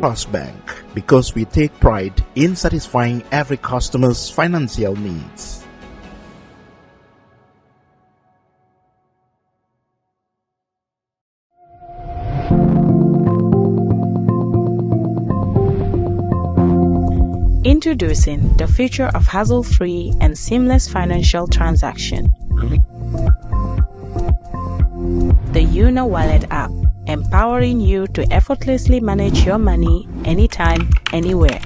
CepRass Bank because we take pride in satisfying every customer's financial needs. Introducing the future of hassle-free and seamless financial transaction. The Una Wallet app, empowering you to effortlessly manage your money anytime, anywhere.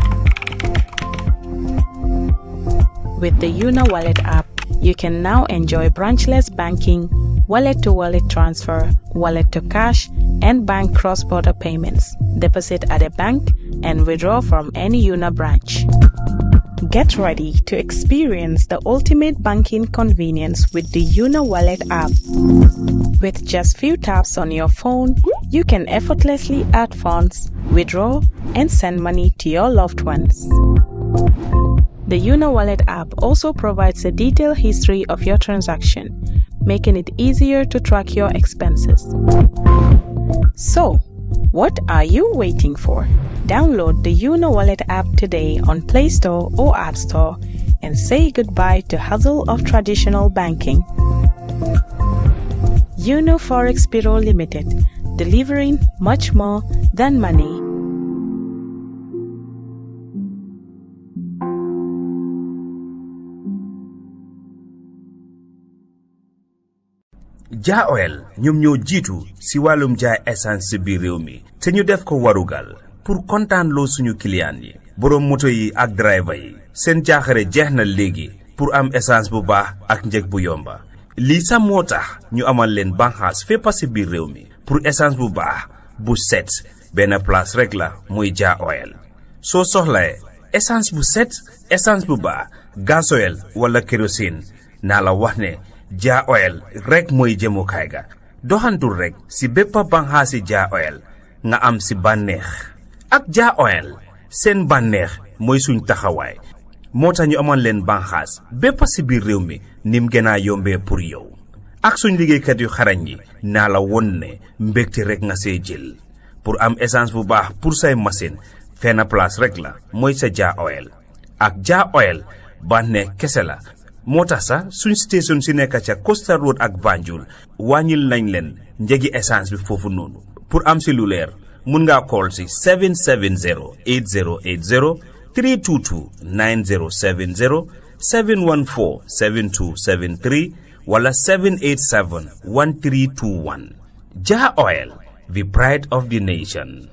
With the Una Wallet app, you can now enjoy branchless banking, wallet-to-wallet transfer, wallet-to-cash, and bank cross-border payments, deposit at a bank, and withdraw from any Una branch. Get ready to experience the ultimate banking convenience with the Una Wallet app. With just few taps on your phone, you can effortlessly add funds, withdraw, and send money to your loved ones. The Una Wallet app also provides a detailed history of your transaction, making it easier to track your expenses. So, what are you waiting for? Download the Una Wallet app today on Play Store or App Store and say goodbye to hassle of traditional banking. Una Forex Bureau Limited, delivering much more than money. Ja Oil ñoom ñoo jiitu si wàllum jaay essence si biir réew mi te ñu def ko warugal pour kontaan loo suñu client yi borom moto yi ak driver yi seen jaaxare jeex na léegi pour am essence bu baax ak njëg bu yomba lii sax moo tax ñu amal leen banxaas fépp si biir réew mi pour essence bu baax bu set benn place rek la muy Ja Oil soo soxlae essence bu set essence bu baax gasoil wala kérosine naa la wax ne Ja Oil rek mooy jëmukaay ga doxantul rek si bépp banxaasi Ja Oil nga am si bànneex ak Ja Oil seen bànneex mooy suñ taxawaay moo tax ñu amoon leen banxaas bépp si biir réew mi nim gën a yombee pour yow ak suñ liggéeykat yu xarañ yi naa la won ne mbégte rek nga see jël pour am essence bu baax pour say machine fenn place rek la mooy sa Ja Oil ak Ja Oil bànneex kese la moo tax sax suñ station si nekk ca Costa Road ak Banjul wàññil nañ leen njëgi essence bi foofu noonu pour am si lu leer mun ngaa call si 770-8080 322-9070 714-7273 wala 787-1321 Ja Oil, the pride of the nation.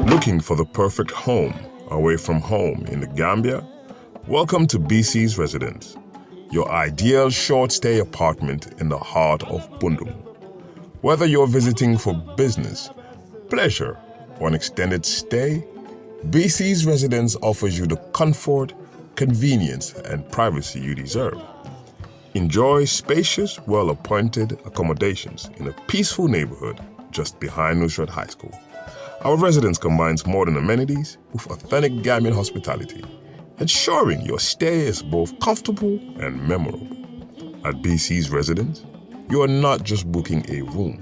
Looking for the perfect home away from home in the Gambia? Welcome to BC's Residence, your ideal short-stay apartment in the heart of Bundum. Whether you're visiting for business, pleasure, or an extended stay, BC's Residence offers you the comfort, convenience, and privacy you deserve. Enjoy spacious, well-appointed accommodations in a peaceful neighborhood just behind Nusrat High School. Our residence combines modern amenities with authentic Gambian hospitality, ensuring your stay is both comfortable and memorable. At BC's Residence, you are not just booking a room,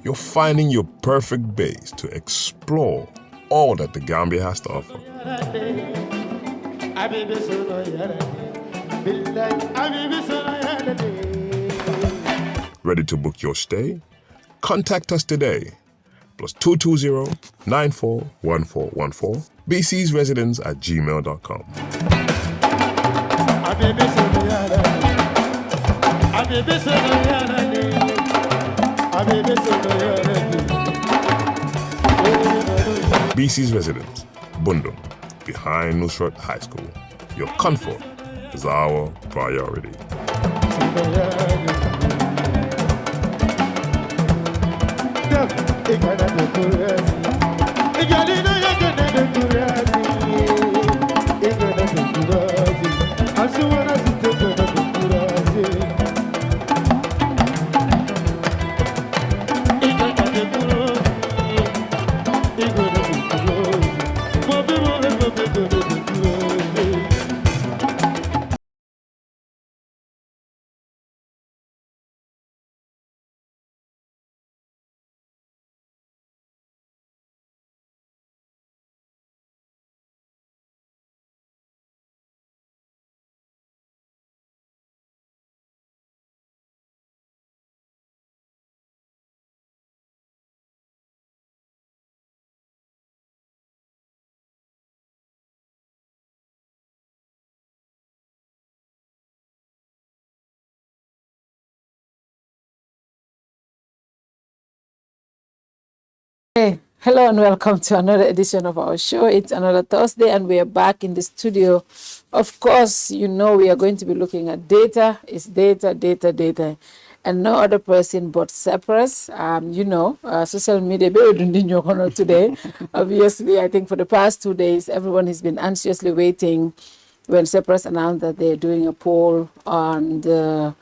you're finding your perfect base to explore all that the Gambia has to offer. Ready to book your stay? Contact us today. +220-941414. BC's Residence at gmail.com. BC's Residence, Bundum, behind Nusrat High School. Your comfort is our priority. Hey, hello and welcome to another edition of our show. It's another Thursday and we are back in the studio. Of course, you know we are going to be looking at data. It's data, data, data. And no other person but CepRass. Social media today. Obviously, I think for the past 2 days, everyone has been anxiously waiting when CepRass announced that they're doing a poll on the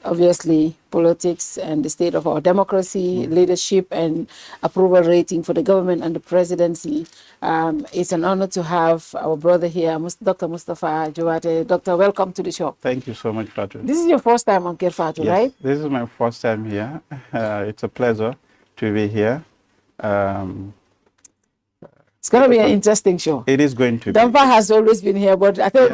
obviously politics and the state of our democracy, leadership and approval rating for the government and the presidency. It's an honor to have our brother here, Dr. Mustapha Jobarteh. Doctor, welcome to the show. Thank you so much, Fatou. This is your first time on Kerr Fatou, yes, right? This is my first time here. It's a pleasure to be here. It's going to be an interesting show. It is going to be. Dampa has always been here, but I think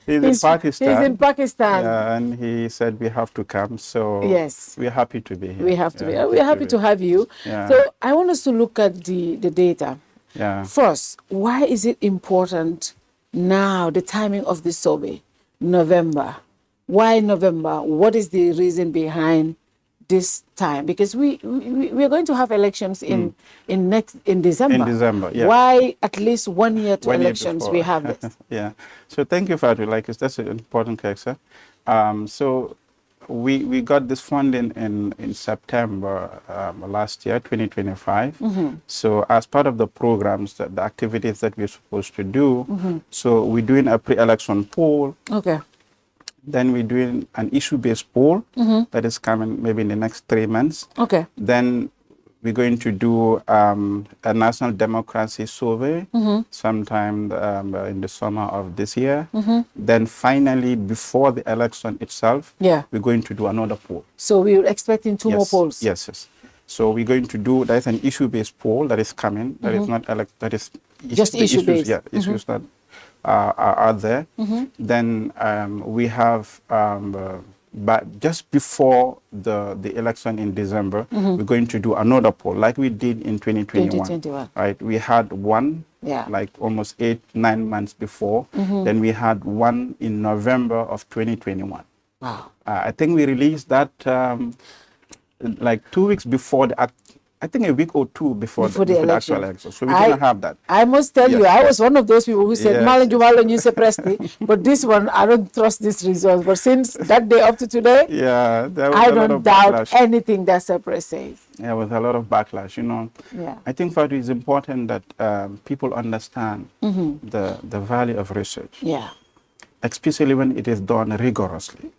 he's in Pakistan. He's in Pakistan. Yeah, and he said we have to come. So yes, we're happy to be here. We have to be. We're happy to have you. Yeah. So I want us to look at the data. Yeah. First, why is it important now, the timing of the survey, November? Why November? What is the reason behind this time? Because we are going to have elections in December. In December, yeah. Why at least 1 year to elections we have this? Yeah. So thank you, Fatou. That's an important question. So we got this funding in September last year, 2025. So as part of the programs, the activities that we're supposed to do, so we're doing a pre-election poll. Okay. Then we're doing an issue-based poll that is coming maybe in the next 3 months. Okay. Then we're going to do a national democracy survey sometime in the summer of this year. Then finally, before the election itself, we're going to do another poll. So we're expecting two more polls? Yes. So we're going to do, there's an issue-based poll that is coming, that is not that is just issue-based. Yeah, issues that are there. Then we have but just before the election in December, we're going to do another poll like we did in 2021. Right? We had one like almost 8-9 months before. Then we had one in November of 2021. Wow. I think we released that like 2 weeks before I think a week or two before the actual election. So we didn't have that. I must tell you, I was one of those people who said, but this one, I don't trust this result. But since that day up to today, I don't doubt anything that CepRass says. Yeah, with a lot of backlash, you know. Yeah. I think, Fatou, it's important that people understand the value of research. Yeah. Especially when it is done rigorously.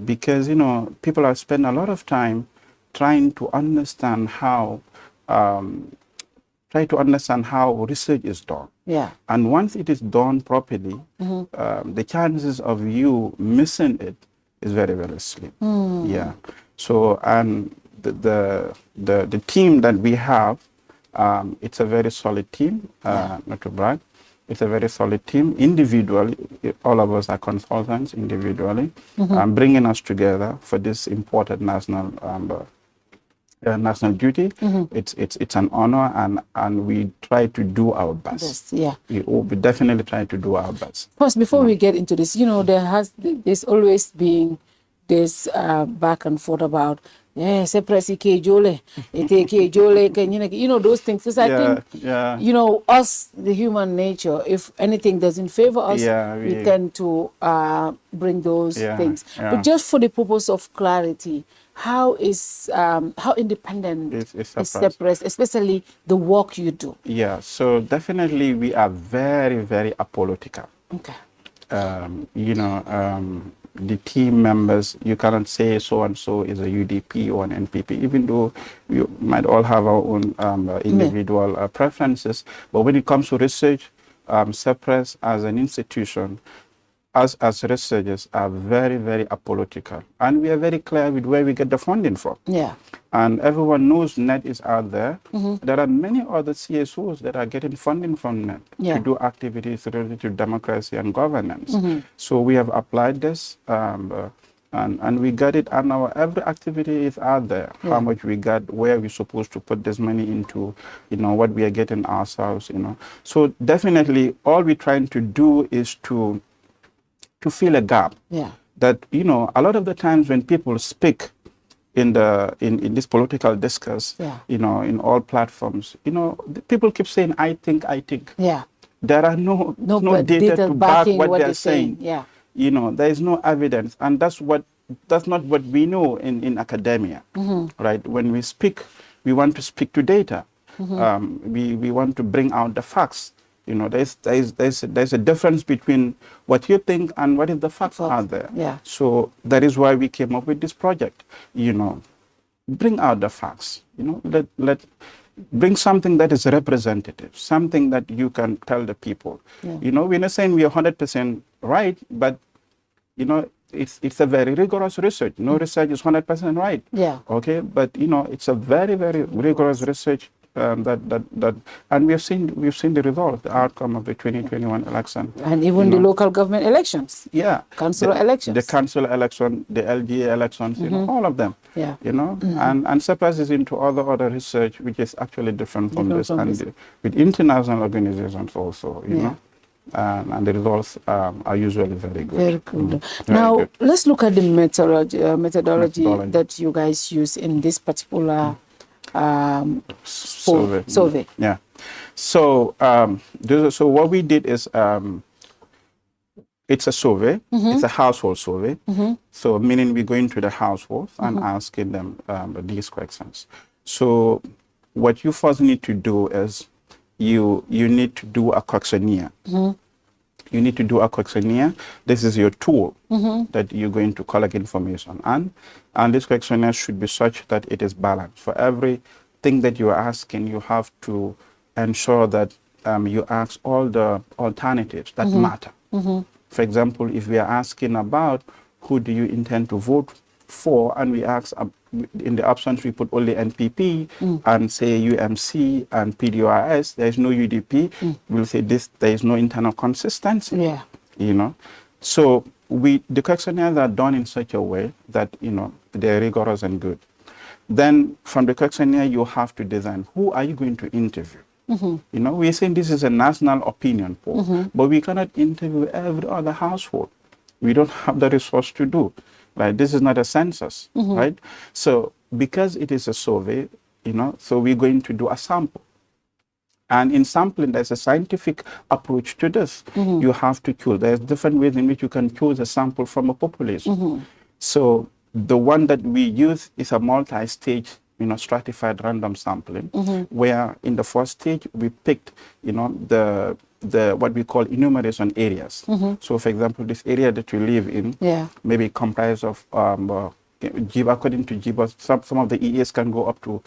Because, you know, people have spent a lot of time trying to understand how research is done. Yeah. And once it is done properly, the chances of you missing it is very, very slim. Yeah. So, and the team that we have, it's a very solid team, not to brag. It's a very solid team. Individually, all of us are consultants individually, bringing us together for this important national duty. It's an honor, and we try to do our best. We definitely try to do our best. First, before we get into this, you know, there's always been this back and forth about CepRass you know, those things. Because I think, you know, us, the human nature, if anything doesn't favor us, we tend to bring those things. But just for the purpose of clarity, how independent is CepRass, especially the work you do? Yeah, so definitely we are very, very apolitical. Okay. You know, the team members, you cannot say so-and-so is a UDP or an NPP, even though we might all have our own individual preferences. But when it comes to research, CepRass as an institution, us as researchers are very, very apolitical. And we are very clear with where we get the funding from. Yeah. And everyone knows NET is out there. There are many other CSOs that are getting funding from NET to do activities related to democracy and governance. So we have applied this and we got it, and every activity is out there. How much we got, where we're supposed to put this money into, you know, what we are getting ourselves, you know. So definitely all we're trying to do is to fill a gap. Yeah. That, you know, a lot of the times when people speak in this political discourse, in all platforms, people keep saying, I think. Yeah. There are no data to back what they're saying. Yeah. There is no evidence, and that's not what we know in academia, right? When we speak, we want to speak to data. We want to bring out the facts. There's a difference between what you think and what is the facts out there. Yeah. So that is why we came up with this project. Bring out the facts. Bring something that is representative, something that you can tell the people. Yeah. We're not saying we are 100% right, but it's a very rigorous research. No research is 100% right. Yeah. Okay, but it's a very, very rigorous research. And we've seen the result, the outcome of the 2021 election, and even the local government elections. Yeah, council elections, the council election, the LGA elections, all of them. Yeah, and CepRass is into other research which is actually different from this, and with international organizations also. And the results are usually very good. Very good. Now let's look at the methodology that you guys use in this particular survey. Yeah. So so what we did is it's a survey. It's a household survey. So meaning we go into the households and asking them these questions. So what you first need to do is you need to do a questionnaire. You need to do a questionnaire. This is your tool that you're going to collect information on. And this questionnaire should be such that it is balanced. For everything that you are asking, you have to ensure that you ask all the alternatives that matter. For example, if we are asking about who do you intend to vote for, and we ask in the options we put only NPP and say UMC and PDORS, there is no UDP, we'll say there is no internal consistency. Yeah. So the questionnaires are done in such a way that they're rigorous and good. Then from the questionnaire you have to design who are you going to interview. We're saying this is a national opinion poll, but we cannot interview every other household. We don't have the resource to do. Right? This is not a census, right? So because it is a survey, so we're going to do a sample. And in sampling, there's a scientific approach to this. You have to choose. There's different ways in which you can choose a sample from a population. So the one that we use is a multi-stage, stratified random sampling, where in the first stage we picked, the what we call enumeration areas. So for example, this area that you live in maybe comprised of according to GBOS, some of the EAs can go up to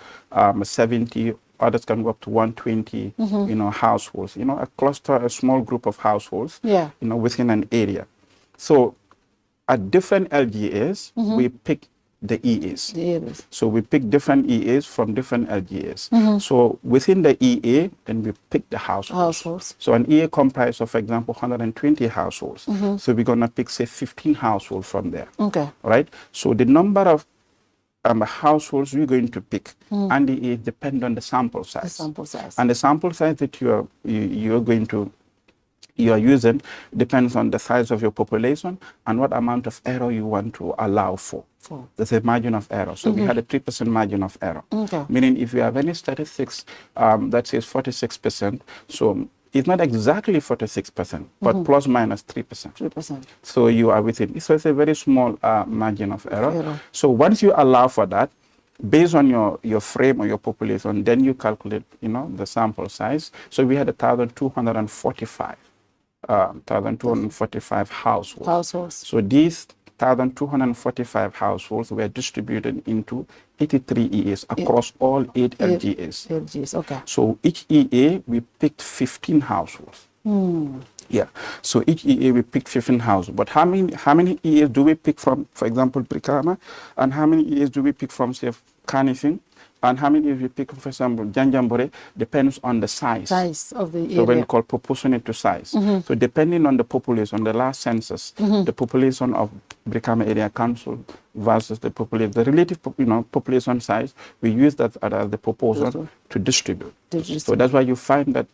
70, others can go up to 120 households, a cluster, a small group of households within an area. So at different LGAs we pick the EAs. So we pick different EAs from different LGAs. So within the EA, then we pick the households. So an EA comprises of, for example, 120 households. So we're going to pick, say, 15 households from there. Okay. Right? So the number of households we're going to pick and the EA depend on the sample size. The sample size. And the sample size that you are using depends on the size of your population and what amount of error you want to allow for. There's a margin of error. So we had a 3% margin of error. Meaning if you have any statistics that says 46%, so it's not exactly 46%, but plus minus 3%. So you are within. So it's a very small margin of error. So once you allow for that, based on your frame or your population, then you calculate, the sample size. So we had 1,245 households. So these 1,245 households were distributed into 83 EAs across all 8 LGAs. Okay. So each EA, we picked 15 households. Yeah. So each EA, we picked 15 households. But how many EAs do we pick from, for example, Brikama? And how many EAs do we pick from, say, Kanifing? And how many we pick, for example, Janjambore, depends on the size of the area. So when we call proportionate to size. So depending on the population, the last census, the population of Brikama Area Council versus the population, the relative population size, we use that as the proportion to distribute. So that's why you find that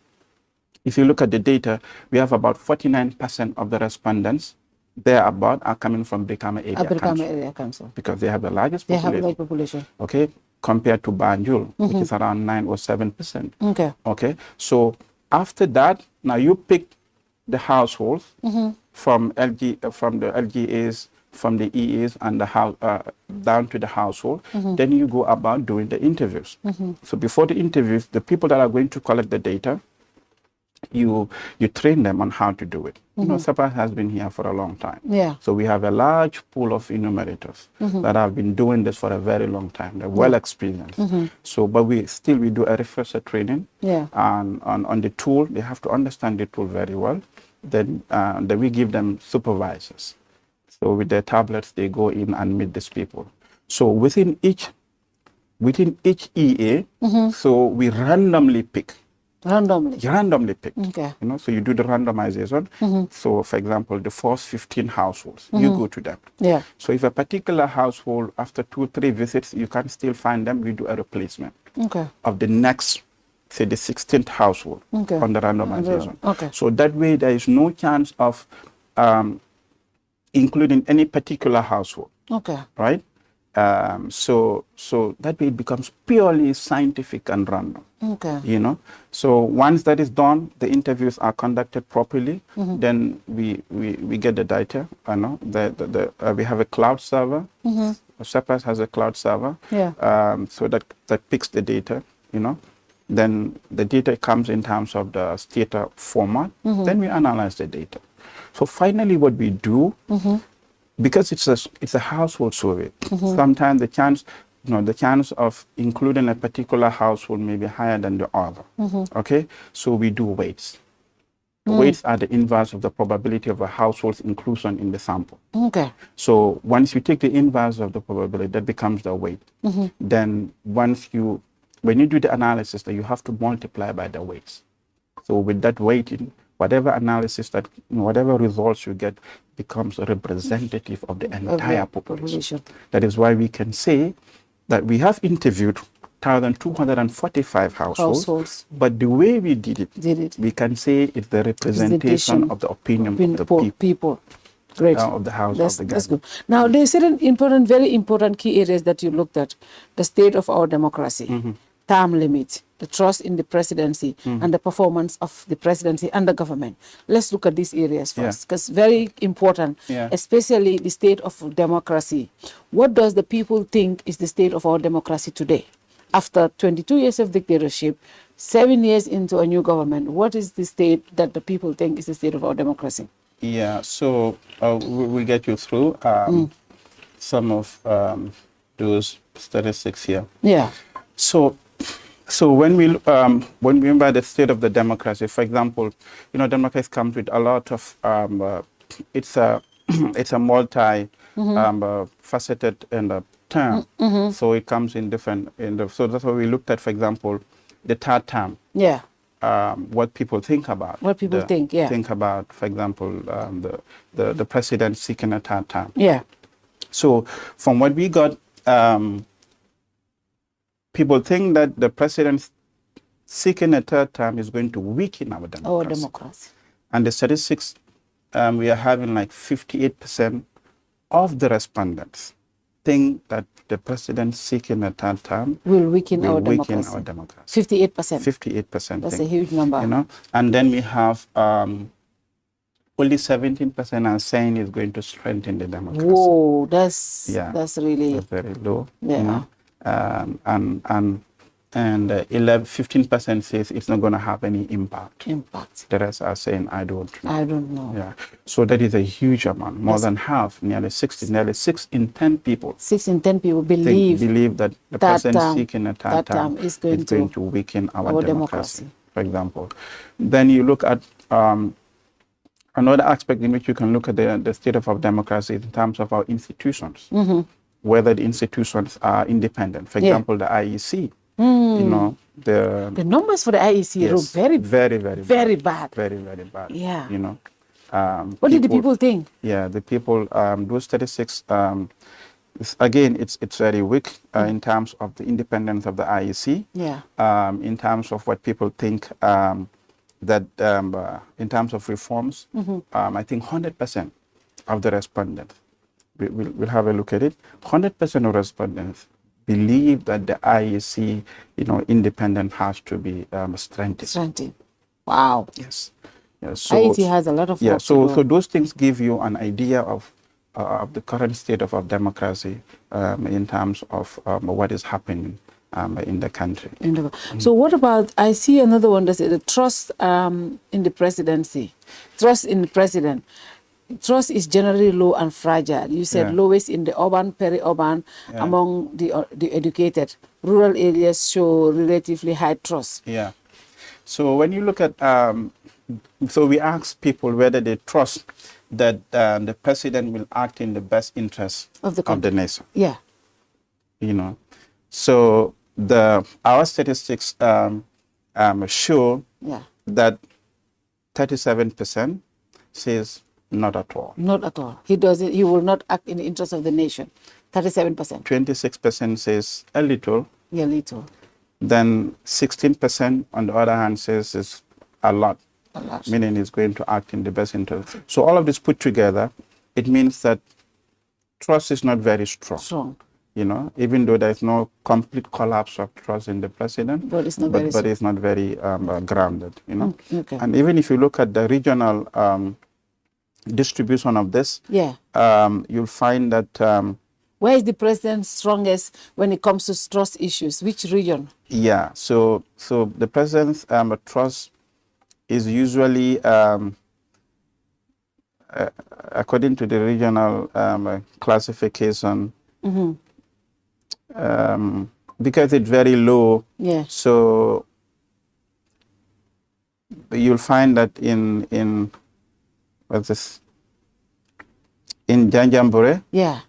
if you look at the data, we have about 49% of the respondents thereabout are coming from Brikama area council. Because they have the largest population. They have large population. Okay, compared to Banjul, which is around 9 or 7%. Okay. Okay, so after that, now you pick the households from the LGAs, from the EAs, and the house down to the household. Then you go about doing the interviews. So before the interviews, the people that are going to collect the data, you train them on how to do it. You know, CepRass has been here for a long time. Yeah. So we have a large pool of enumerators that have been doing this for a very long time. They're well experienced. So, but we do a refresher training. Yeah. And on the tool, they have to understand the tool very well. Then we give them supervisors. So with their tablets, they go in and meet these people. So within each EA, so we randomly pick. Randomly pick. Okay. You know, so you do the randomization. So, for example, the first 15 households, you go to them. Yeah. So if a particular household, after 2-3 visits, you can still find them, we do a replacement of the next, say, the 16th household on the randomization. Okay. So that way, there is no chance of including any particular household. Okay. Right? So that way it becomes purely scientific and random. Okay. You know, so once that is done, the interviews are conducted properly. Then we get the data. I know we have a cloud server. CepRass has a cloud server. Yeah. So that picks the data. You know, then the data comes in terms of the stata format. Then we analyze the data. So finally, what we do. Because it's a household survey, sometimes the chance of including a particular household may be higher than the other. Okay, so we do weights. Weights are the inverse of the probability of a household's inclusion in the sample. Okay. So once you take the inverse of the probability, that becomes the weight. Then when you do the analysis, that you have to multiply by the weights. So with that weighting, whatever analysis whatever results you get becomes representative of the entire population. That is why we can say that we have interviewed 1,245 households, but the way we did it, we can say it's the representation of the opinion of the people. Great. Of the house of the That's good. Now, there are certain very important key areas that you looked at. The state of our democracy, term limit, the trust in the presidency, and the performance of the presidency and the government. Let's look at these areas first, because very important, especially the state of democracy. What does the people think is the state of our democracy today? After 22 years of dictatorship, 7 years into a new government, what is the state that the people think is the state of our democracy? Yeah, so we'll get you through some of those statistics here. Yeah. So when we mean by the state of the democracy, for example, democracy comes with a lot of it's a multi faceted term. So it comes in different so that's why we looked at, for example, the third term. Yeah. What people think about. What people think about, for example, the president seeking a third term. Yeah. So from what we got, people think that the president seeking a third term is going to weaken our democracy. And the statistics, we are having like 58% of the respondents think that the president seeking a third term will weaken our democracy. 58%. 58%. That's a huge number. And then we have only 17% are saying it's going to strengthen the democracy. Whoa, that's really very low. Yeah. And 15% says it's not going to have any impact. The rest are saying, I don't know. Yeah. So that is a huge amount. More than half, nearly 6 in 10 people. 6 in 10 people believe that the president seeking a third term is going to weaken our democracy, for example. Then you look at another aspect in which you can look at the state of our democracy in terms of our institutions. Whether the institutions are independent. For example, the IEC, the numbers for the IEC are very bad. Very, very bad. Yeah. What did the people think? Yeah, the people, those statistics, again, it's very weak in terms of the independence of the IEC. Yeah. In terms of what people think that in terms of reforms, I think 100% of the respondents, we'll have a look at it. 100% of respondents believe that the IEC, independent has to be strengthened. Strengthened. Wow. Yes. Yeah, so IEC has a lot of work to do. So those things give you an idea of the current state of democracy in terms of what is happening in the country. So what about, I see another one that says the trust in the presidency, trust in the president. Trust is generally low and fragile. You said lowest in the urban, peri-urban, among the educated. Rural areas show relatively high trust. Yeah. So when you look at, so we ask people whether they trust that the president will act in the best interest of the nation. Yeah. So our statistics show that 37% says not at all. Not at all. He will not act in the interest of the nation. 37%. 26% says a little. Yeah, little. Then 16% on the other hand says is a lot. A lot. Meaning he's going to act in the best interest. So all of this put together, it means that trust is not very strong. Even though there's no complete collapse of trust in the president, but it's not very grounded. Okay. And even if you look at the regional distribution of this, you'll find that where is the president strongest when it comes to trust issues? Which region? Yeah, so the president's trust is usually, according to the regional classification, because it's very low. Yeah. So you'll find that in what's this? In Janjanbureh. Yeah.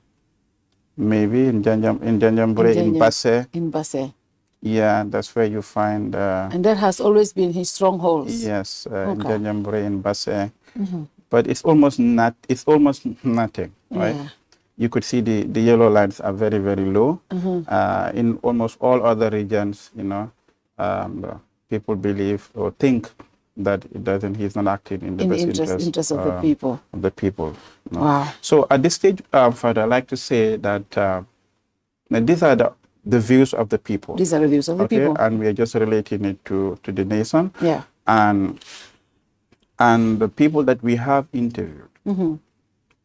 Maybe in Janjanbureh, in Basse. In Basse. Yeah, that's where you find. And that has always been his strongholds. Yes, in Janjanbureh, in Basse. But it's almost nothing, right? Yeah. You could see the yellow lines are very, very low. In almost all other regions, people believe or think that he's not acting in the best interest of the people. Of the people. Wow. So at this stage, further, I'd like to say that these are the views of the people. These are the views of the people. And we are just relating it to the nation. Yeah. And the people that we have interviewed,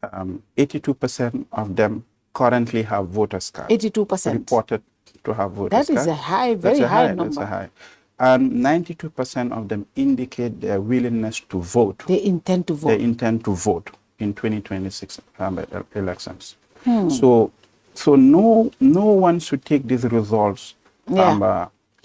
82% of them currently have voters card. 82%? Reported to have voters card. That is a high, very high number. That's a high. And 92% of them indicate their willingness to vote. They intend to vote. They intend to vote in 2026 elections. So no one should take these results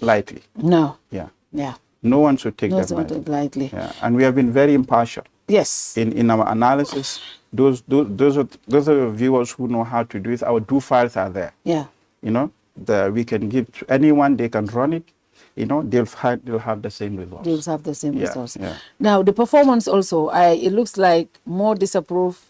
lightly. No. Yeah. Yeah. No one should take them lightly. Yeah. And we have been very impartial. Yes. In our analysis, those are the viewers who know how to do it. Our do files are there. Yeah. We can give to anyone, they can run it. They'll have the same results. They'll have the same results. Yeah. Now, the performance also, it looks like more disapprove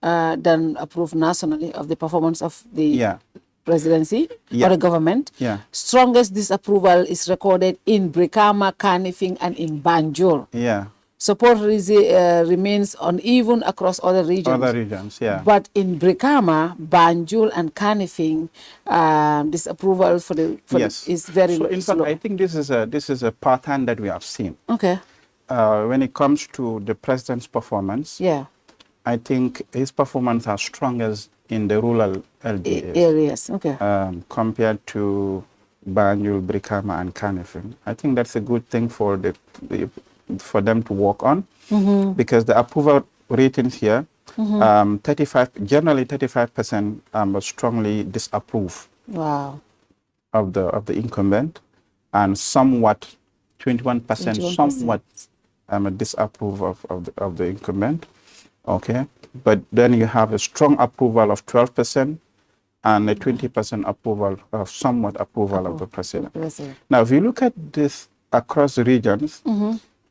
than approve nationally of the performance of the presidency or the government. Yeah. Strongest disapproval is recorded in Brikama, Kanifing, and in Banjul. Yeah. Support remains uneven across other regions. Other regions, yeah. But in Brikama, Banjul, and Kanifing, disapproval is very so in fact, I think this is a pattern that we have seen. Okay. When it comes to the president's performance, I think his performance are strongest in the rural areas. Okay. Compared to Banjul, Brikama, and Kanifing. I think that's a good thing for for them to work on, because the approval ratings here, generally 35% strongly disapprove. Wow. Of the incumbent, and somewhat 21% somewhat disapprove of the incumbent. Okay, but then you have a strong approval of 12% and a 20% approval of somewhat approval of the president. Now, if you look at this across the regions,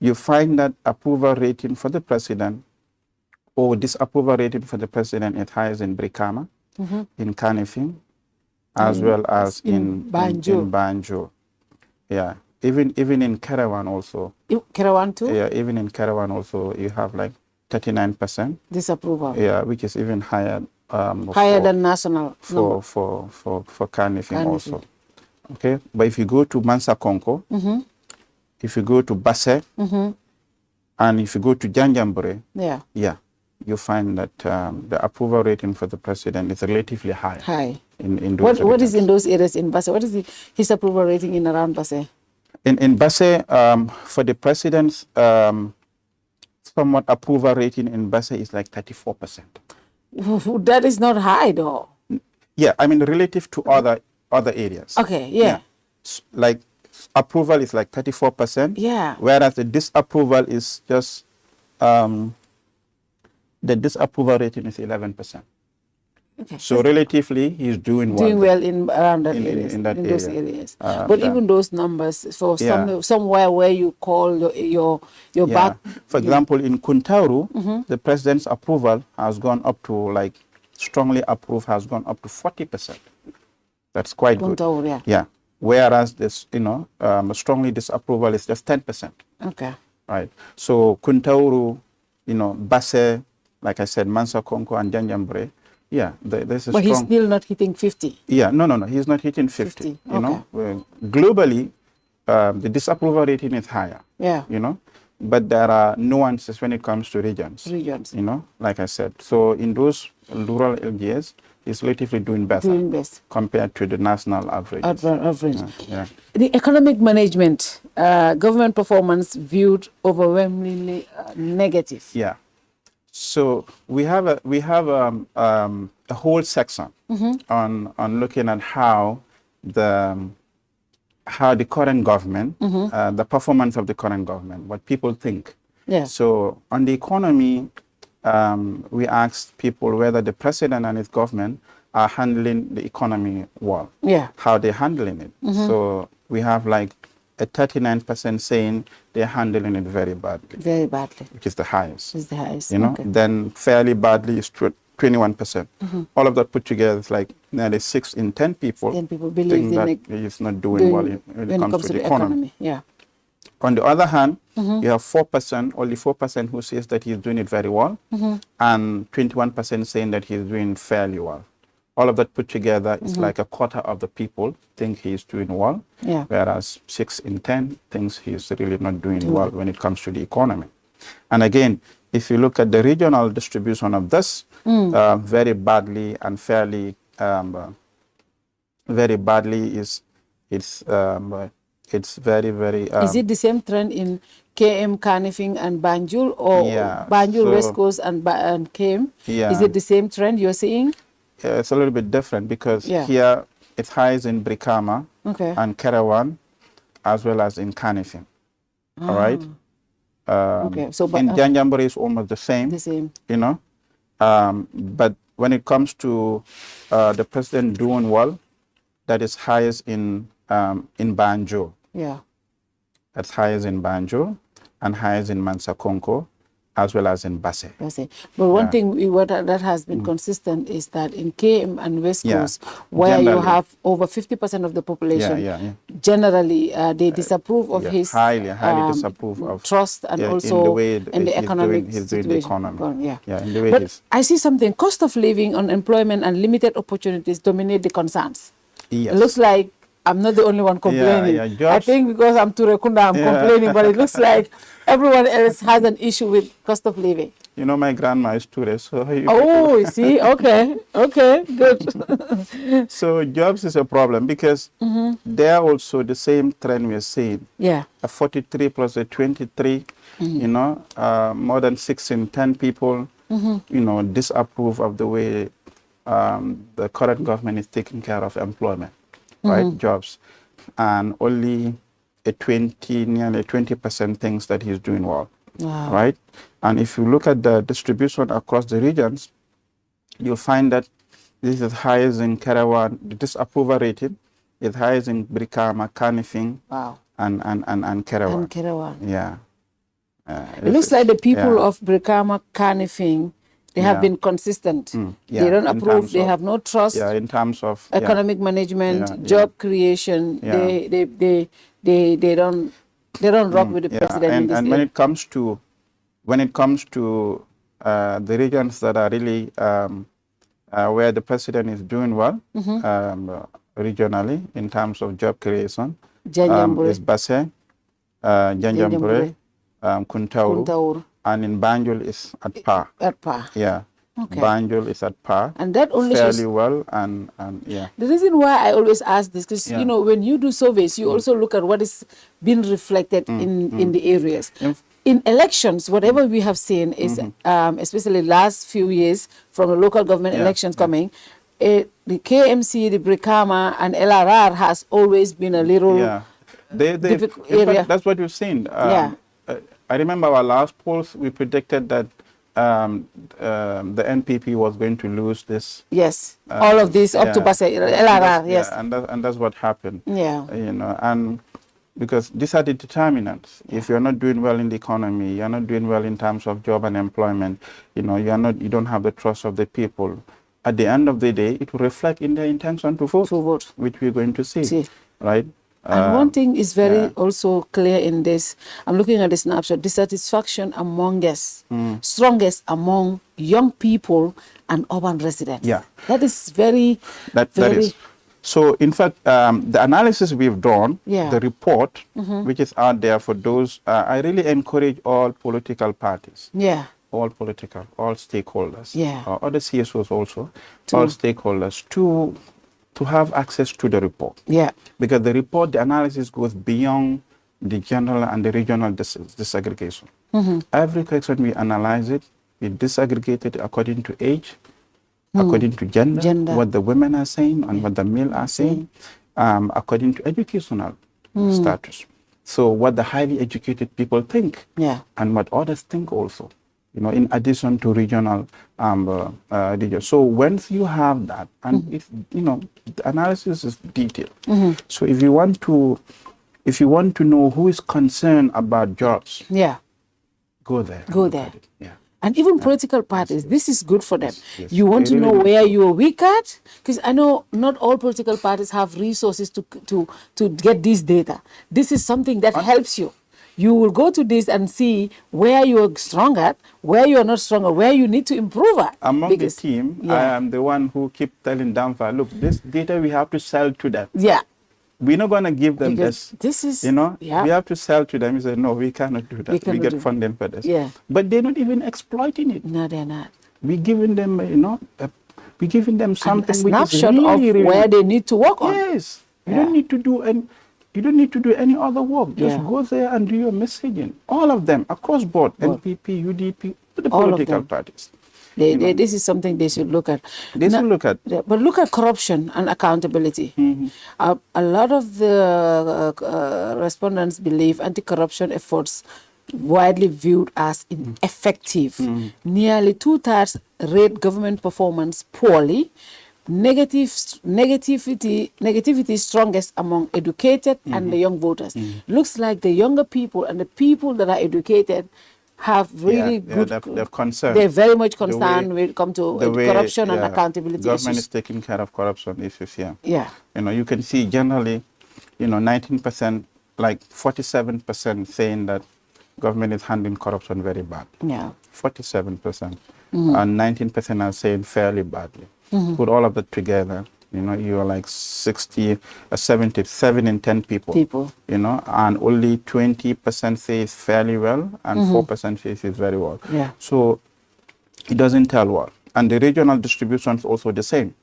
you find that approval rating for the president or disapproval rating for the president is highest in Brikama, in Kanifing, as well as in Banjul. Yeah, even in Kerawan also. Kerawan too? Yeah, even in Kerawan also you have like 39%. Disapproval. Yeah, which is even higher. Higher than national for Kanifing also. Okay, but if you go to Mansa Konko, if you go to Basse, and if you go to Janjambure, you find that the approval rating for the president is relatively high. High. In those what is in those areas in Basse? What is his approval rating in around Basse? In Basse, for the president's somewhat approval rating in Basse is like 34%. That is not high though. Yeah, I mean relative to other areas. Okay, yeah. Like approval is like 34%. Yeah. Whereas the disapproval is just the disapproval rating is 11%. Okay. So relatively, he's doing well. Doing well in around that those areas. But even those numbers for somewhere where you call your back. For example, in Kuntauru, the president's approval has gone up to strongly approved has gone up to 40%. That's quite Kuntauru, good. Yeah. Whereas this, strongly disapproval is just 10%. Okay. Right. So Kuntauru, Basse, like I said, Mansa Konko and Janjambure. Yeah, there's a but he's still not hitting 50. Yeah, no, he's not hitting 50. Globally, the disapproval rating is higher. Yeah. But there are nuances when it comes to regions. Like I said. So in those rural LGS, it's relatively doing better. Compared to the national average. Average. Yeah. The economic management, government performance viewed overwhelmingly negative. Yeah. So we have a whole section on looking at how the current government, the performance of the current government, what people think. Yeah. So on the economy, we asked people whether the president and his government are handling the economy well. Yeah. How they're handling it. So we have a 39% saying they're handling it very badly. Very badly. Which is the highest. Is the highest. Then fairly badly is 21%. All of that put together is nearly 6 in 10 people. 10 people believe that he's not doing well when it comes to the economy. Yeah. On the other hand, you have 4%, only 4% who says that he's doing it very well, and 21% saying that he's doing fairly well. All of that put together is like a quarter of the people think he's doing well, whereas 6 in 10 thinks he's really not doing well when it comes to the economy. And again, if you look at the regional distribution of this, very badly and fairly, very badly it's very, very... is it the same trend in KM, Kanifing, and Banjul, or Banjul, West Coast, and KM? Yeah. Is it the same trend you're seeing? It's a little bit different because here it's highest in Brikama and Kerawan, as well as in Kanifing. All right? So in Janjambure is almost the same. The same. But when it comes to the president doing well, that is highest in Banjo. Yeah. That's highest in Banjo and highest in Mansa Konko, as well as in Basse. But one thing that has been consistent is that in KM and West Coast, where you have over 50% of the population, generally they disapprove of his highly disapprove of trust and also in the economic situation. But I see something: cost of living, unemployment, and limited opportunities dominate the concerns. Yes. It looks like I'm not the only one complaining. I think because I'm Turekunda, I'm complaining, but it looks like everyone else has an issue with cost of living. My grandma is Ture, so... Oh, you see? Okay, good. So jobs is a problem because they're also the same trend we're seeing. Yeah. A 43 plus a 23, more than 6 in 10 people, disapprove of the way the current government is taking care of employment. Right, jobs, and only nearly 20% thinks that he's doing well. Wow. Right, and if you look at the distribution across the regions, you'll find that this is highest in Kerawan. The disapproval rating is highest in Brikama, Kanifing, and Kerawan. And Kerawan. Yeah. It looks like the people of Brikama, Kanifing, they have been consistent. They don't approve. They have no trust. In terms of economic management, job creation. They don't rock with the president. And when it comes to the regions that are really where the president is doing well regionally in terms of job creation is Basse, Janjanbureh, Kuntauru, and in Banjul is at par. At par. Yeah. Okay. Banjul is at par. And that only fairly shows well, and yeah. The reason why I always ask this, because you know, when you do surveys, you also look at what is being reflected in the areas. In elections, whatever we have seen is, especially last few years from the local government elections coming, the KMC, the Brikama, and LRR has always been a little difficult area. In fact, that's what you've seen. I remember our last polls, we predicted that the NPP was going to lose this. Yes, all of this up to LRR, yes. Yeah, and that's what happened. Yeah. You know, and because these are the determinants. If you're not doing well in the economy, you're not doing well in terms of job and employment, you know, you don't have the trust of the people. At the end of the day, it will reflect in their intention to vote, which we're going to see. Right? And one thing is very also clear in this. I'm looking at the snapshot. Dissatisfaction strongest among young people and urban residents. Yeah, that is very. That is. So, in fact, the analysis we've done, the report, which is out there for those, I really encourage all political parties. Yeah. All stakeholders. Yeah. Other CSOs also, all stakeholders to have access to the report. Yeah. Because the report, the analysis goes beyond the general and the regional disaggregation. Every question we analyze it, we disaggregate it according to age, according to gender, what the women are saying and what the male are saying, according to educational status. So what the highly educated people think, and what others think also. You know, in addition to regional regions. So once you have that, and if you know, the analysis is detailed. So if you want to know who is concerned about jobs, go there. Go there. Yeah. And even political parties, this is good for them. You want to know where you are weak at? Because I know not all political parties have resources to get this data. This is something that helps you. You will go to this and see where you are strong at, where you are not strong, or where you need to improve at. Among the team, I am the one who keep telling Damfa, look, this data we have to sell to them. Yeah. We're not going to give them this is, you know, we have to sell to them. He said, no, we cannot do that. We get funding for this. Yeah. But they're not even exploiting it. No, they're not. We're giving them, you know, we're giving them something a snapshot which is really, of where they need to work on. Yes. You don't need to do any other work. Just go there and do your messaging. All of them, across board, NPP, UDP, the political parties. This is something they should look at. But look at corruption and accountability. A lot of the respondents believe anti-corruption efforts widely viewed as ineffective. Nearly 2/3 rate government performance poorly. Negativity strongest among educated and the young voters. Looks like the younger people and the people that are educated have really good. They're concerned. They're very much concerned when it comes to corruption and accountability government issues. is taking care of corruption issues. You know, you can see generally, you know, 19%, like 47% saying that government is handling corruption very bad. 47%, and 19% are saying fairly badly. Put all of that together, you know, you are like 77 in 10 people, you know, and only 20% say it's fairly well, and 4% says it's very well. So it doesn't tell well. And the regional distribution is also the same.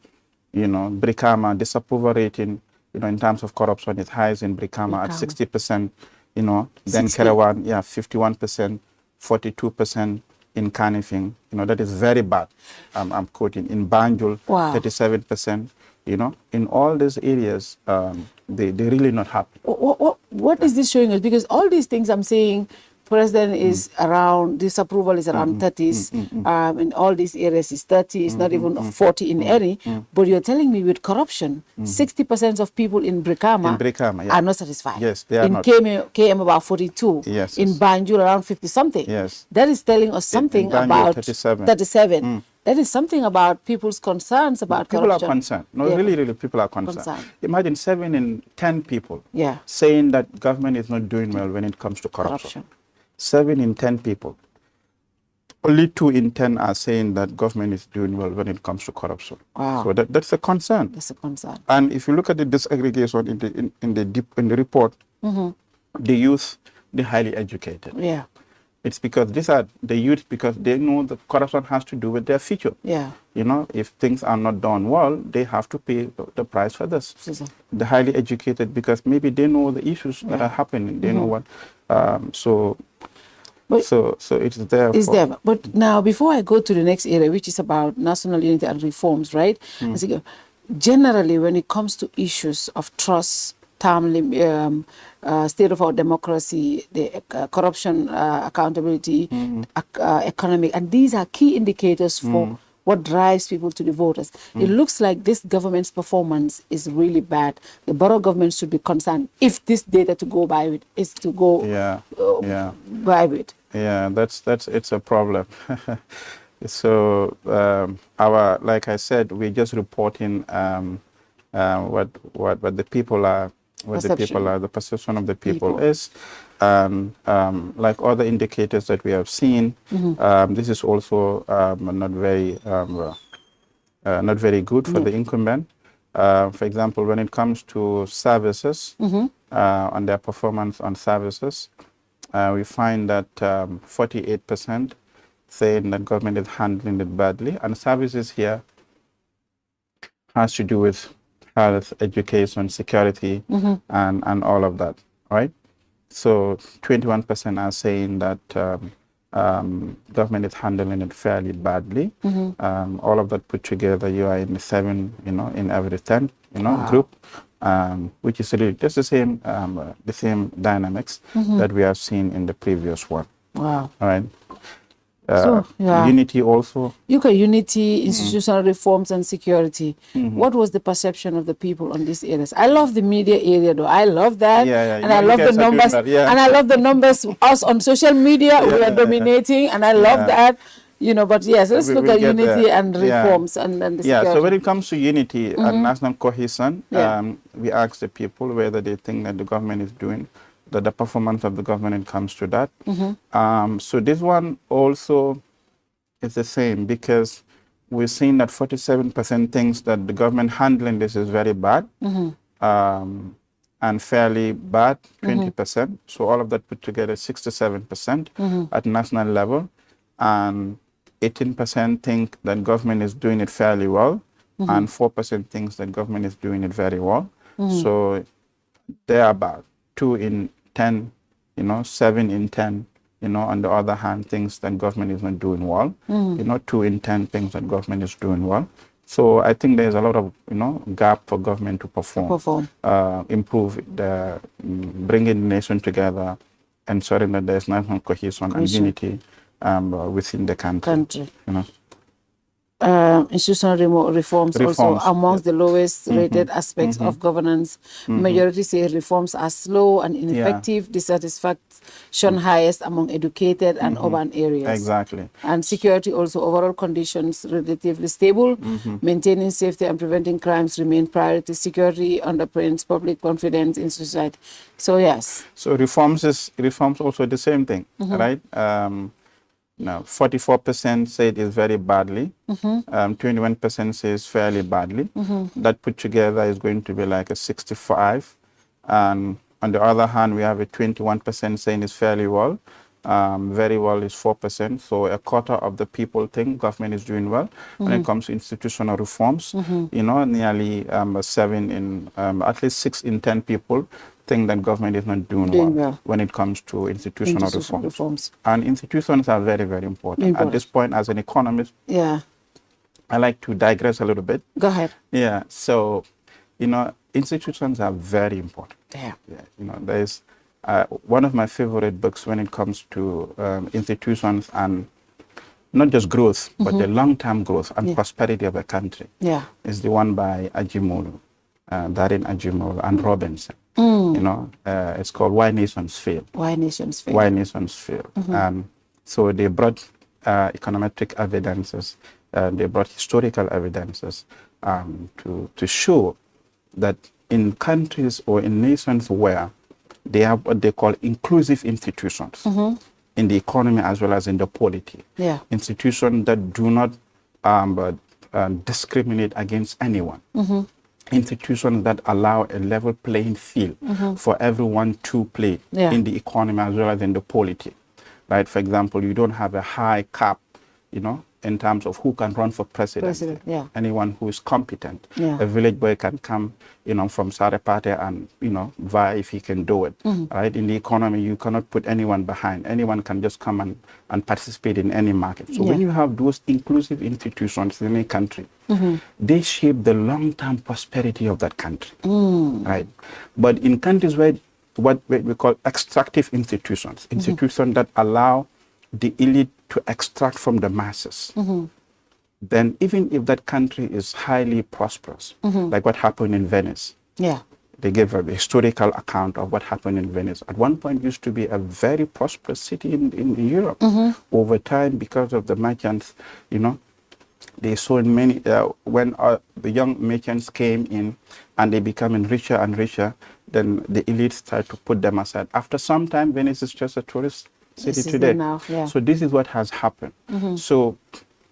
You know, Brikama, disapproval rating, you know, in terms of corruption is highest in Brikama at 60%, you know, then Kerewan, 51%, 42%. In Kanifing, you know, that is very bad. I'm quoting. In Banjul, 37%, you know, in all these areas, they're really not happy. What is this showing us? Because all these things I'm saying, president is around, disapproval is around 30s, in all these areas is 30, it's not even 40 in any, but you're telling me with corruption, 60% of people in Brikama are not satisfied. Yes, they are in not. KM about 42, in Banjul around 50 something. Yes. That is telling us something in Banjul, about 37. That is something about people's concerns about corruption. People are concerned. No, really, people are concerned. Imagine 7 in 10 people saying that government is not doing well when it comes to corruption. 7 in 10 people. Only 2 in 10 are saying that government is doing well when it comes to corruption. Wow. So that's a concern. That's a concern. And if you look at the disaggregation in the report, the youth, the highly educated. Yeah. It's because these are the youth, because they know that corruption has to do with their future. Yeah. You know, if things are not done well, they have to pay the price for this. The highly educated, because maybe they know the issues that are happening. They know what. So it's there. It's there. But now, before I go to the next area, which is about national unity and reforms, right? Generally, when it comes to issues of trust, state of our democracy, the corruption, accountability, economic, and these are key indicators for what drives people to the voters. It looks like this government's performance is really bad. The borough government should be concerned if this data to go by with is to go by with. Yeah, it's a problem. So like I said, we're just reporting what the people are. The perception of the people is, like other indicators that we have seen, this is also not very good for the incumbent. For example, when it comes to services, and their performance on services, we find that 48% saying that government is handling it badly, and services here has to do with health, education, security, and all of that, right? So 21% are saying that government is handling it fairly badly. All of that put together, you are in the 7, in every 10, group, which is really just the same dynamics that we have seen in the previous one. Wow. All right. Unity also. Unity, institutional reforms, and security. What was the perception of the people on these areas? I love the media area, though. I love that. And I love the numbers. And I love the numbers. Us on social media, we are dominating, and I love that. But yes, let's look at unity and reforms and the security. So when it comes to unity and national cohesion, we ask the people whether they think that the government is doing the performance of the government comes to that. So this one also is the same, because we're seeing that 47% thinks that the government handling this is very bad, and fairly bad, 20%. So all of that put together, 67% at national level, and 18% think that government is doing it fairly well, and 4% thinks that government is doing it very well. So they're about 2 in 10, 7 in 10, on the other hand, things that government is not doing well, 2 in 10 things that government is doing well. So I think there's a lot of, gap for government to perform. Improve bringing the nation together, ensuring that there's national cohesion and unity within the country. Institutional reforms also amongst the lowest rated aspects of governance. Majority say reforms are slow and ineffective. Dissatisfaction highest among educated and urban areas. Exactly. And security also, overall conditions relatively stable. Maintaining safety and preventing crimes remain priority. Security underpins public confidence in society. So yes. So reforms also the same thing, right? Now, 44% say it is very badly. 21% says fairly badly. That put together is going to be like a 65. And on the other hand, we have a 21% saying it's fairly well. Very well is 4%. So a quarter of the people think government is doing well. When it comes to institutional reforms, nearly at least 6 in 10 people think that government is not doing well when it comes to institutional reforms. And institutions are very, very important. At this point, as an economist, I like to digress a little bit. Go ahead. Yeah. So, institutions are very important. There's one of my favorite books when it comes to institutions and not just growth, but the long-term growth and prosperity of a country. Is the one by Ajimolu, Darin Ajimolu, and Robinson. It's called Why Nations Fail. Why Nations Fail. Why Nations Fail. So they brought econometric evidences, they brought historical evidences to show that in countries or in nations where they have what they call inclusive institutions, in the economy as well as in the polity. Yeah. Institutions that do not discriminate against anyone. Institutions that allow a level playing field for everyone to play in the economy as well as in the polity. Right? For example, you don't have a high cap, in terms of who can run for president. Yeah. Anyone who is competent. Yeah. A village boy can come, from Sarepate and, vie if he can do it. Right? In the economy, you cannot put anyone behind. Anyone can just come and participate in any market. So when you have those inclusive institutions in a country, they shape the long-term prosperity of that country. Right? But in countries where what we call extractive institutions, institutions that allow the elite to extract from the masses, then even if that country is highly prosperous, like what happened in Venice, they gave a historical account of what happened in Venice. At one point, used to be a very prosperous city in Europe. Over time, because of the merchants, they sold many. When the young merchants came in and they becoming richer and richer, then the elite started to put them aside. After some time, Venice is just a tourist city today. So this is what has happened. So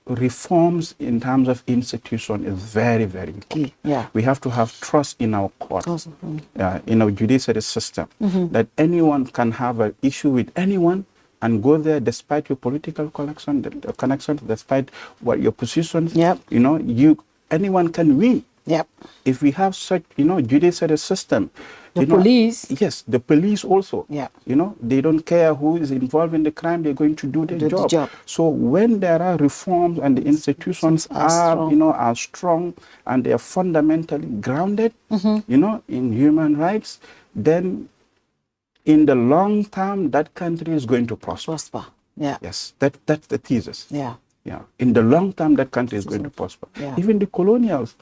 reforms in terms of institution is very, very important. We have to have trust in our court, in our judiciary system, that anyone can have an issue with anyone and go there despite your political connections, despite what your positions. Anyone can win. If we have such, judiciary system, the police. Yes, the police also. They don't care who is involved in the crime, they're going to do their job. So when there are reforms and the institutions are strong and they are fundamentally grounded, in human rights, then in the long term, that country is going to prosper. Yes, that's the thesis. In the long term, that country is going to prosper. Even the colonials,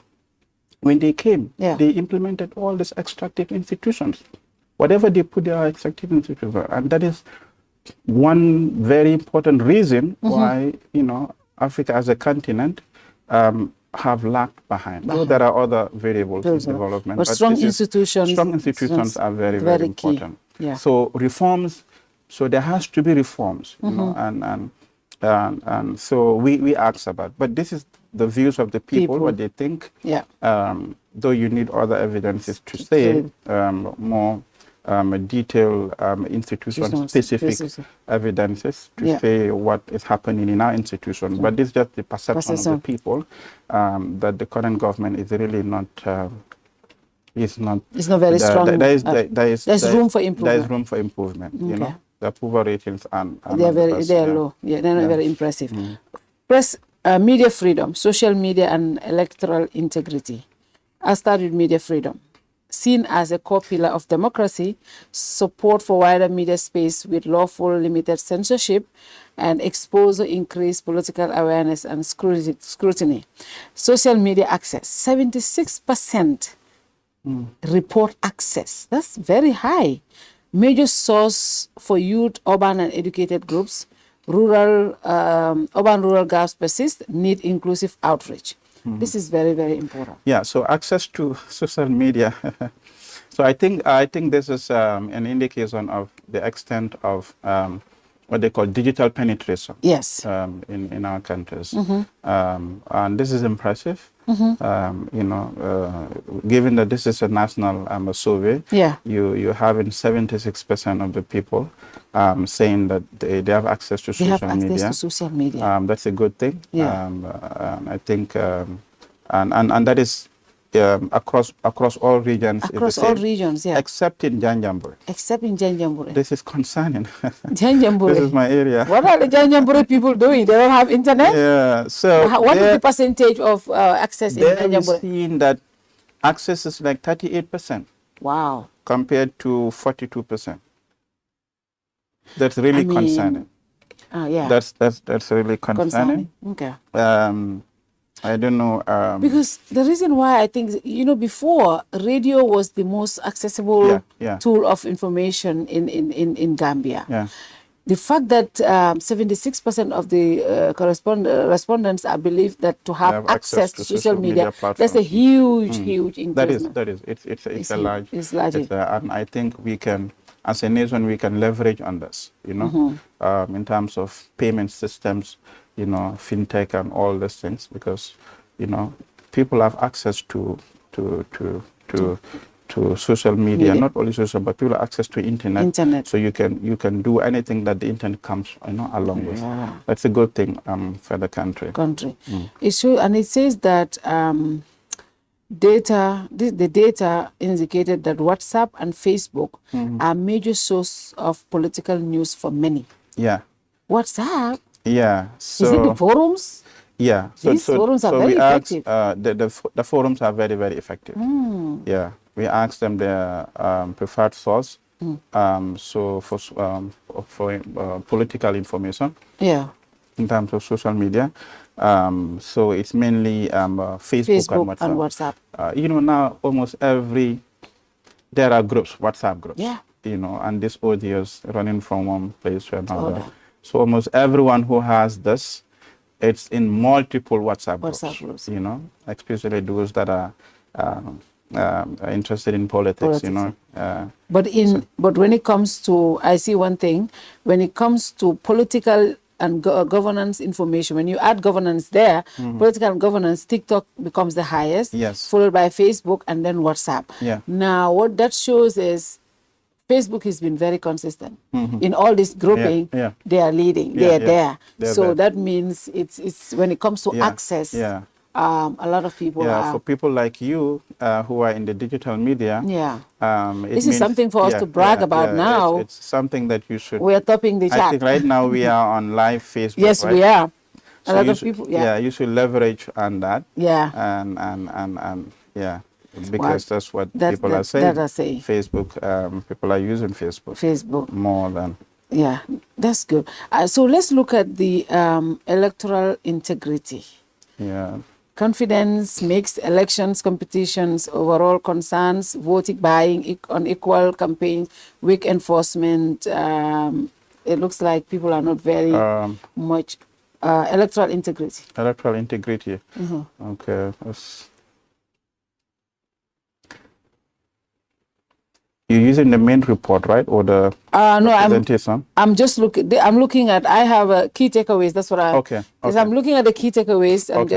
when they came, they implemented all these extractive institutions. Whatever they put, there are extractive institutions. And that is one very important reason why, Africa as a continent have lagged behind. Though there are other variables in development. But strong institutions are very, very important. So reforms, so there has to be reforms, and so we ask about. But this is the views of the people, what they think. Though you need other evidences to say more detailed institution-specific evidences to say what is happening in our institution. But this is just the perception of the people that the current government is really not. It's not very strong. There's room for improvement. There is room for improvement. The approval ratings are they're low. They're not very impressive. Press, media freedom, social media, and electoral integrity. I'll start with media freedom. Seen as a core pillar of democracy, support for wider media space with lawful limited censorship and exposure increased political awareness and scrutiny. Social media access, 76% report access. That's very high. Major source for youth, urban and educated groups. Urban-rural gaps persist, need inclusive outreach. This is very, very important. So access to social media. So I think this is an indication of the extent of what they call digital penetration. In our countries, and this is impressive. Given that this is a national survey, you having 76% of the people saying that they have access to social media. That's a good thing. I think, and that is across all regions. Except in Janjambure. This is concerning. Janjambure. This is my area. What are the Janjambure people doing? They don't have internet? So what is the percentage of access in Janjambure? We've seen that access is like 38%. Wow. Compared to 42%. That's really concerning. That's really concerning. Okay. I don't know. Because the reason why I think, before, radio was the most accessible tool of information in Gambia. The fact that 76% of the respondents are believed that to have access to social media that's a huge increase. That is. It's a large. And I think we can as a nation, we can leverage on this, in terms of payment systems, fintech and all these things, because, people have access to social media, not only social, but people have access to internet. So you can do anything that the internet comes, along with. That's a good thing for the country. It's true, and it says that the data indicated that WhatsApp and Facebook are major source of political news for many. Yeah. WhatsApp? Yeah. So, is it the forums? Yeah. These forums are very effective. The forums are very, very effective. Yeah. We asked them their preferred source. So for political information. Yeah. In terms of social media. So it's mainly Facebook and WhatsApp. Now almost there are groups, WhatsApp groups. Yeah. And these audios running from one place to another. So almost everyone who has this, it's in multiple WhatsApp groups. Especially those that are interested in politics. But when it comes to, I see one thing, when it comes to political and governance information, when you add governance there, political and governance, TikTok becomes the highest, followed by Facebook and then WhatsApp. Now, what that shows is Facebook has been very consistent. In all this grouping, they are leading, they are there. So that means it's when it comes to access, a lot of people are... for people like you who are in the digital media, this is something for us to brag about now. It's something that you should... We are topping the chart. I think right now we are on live Facebook, yes, right? we are. A so lot of people, you should leverage on that. And because that's what people are saying. Facebook, people are using Facebook more than... Yeah, that's good. So let's look at the electoral integrity. Confidence, mixed elections, competitions, overall concerns, voting, buying, unequal campaign, weak enforcement. It looks like people are not very much. Electoral integrity. Electoral integrity. Okay. You're using the main report, right, or the presentation? I'm just looking. I'm looking at. I have key takeaways. That's what I. Okay. Because I'm looking at the key takeaways. And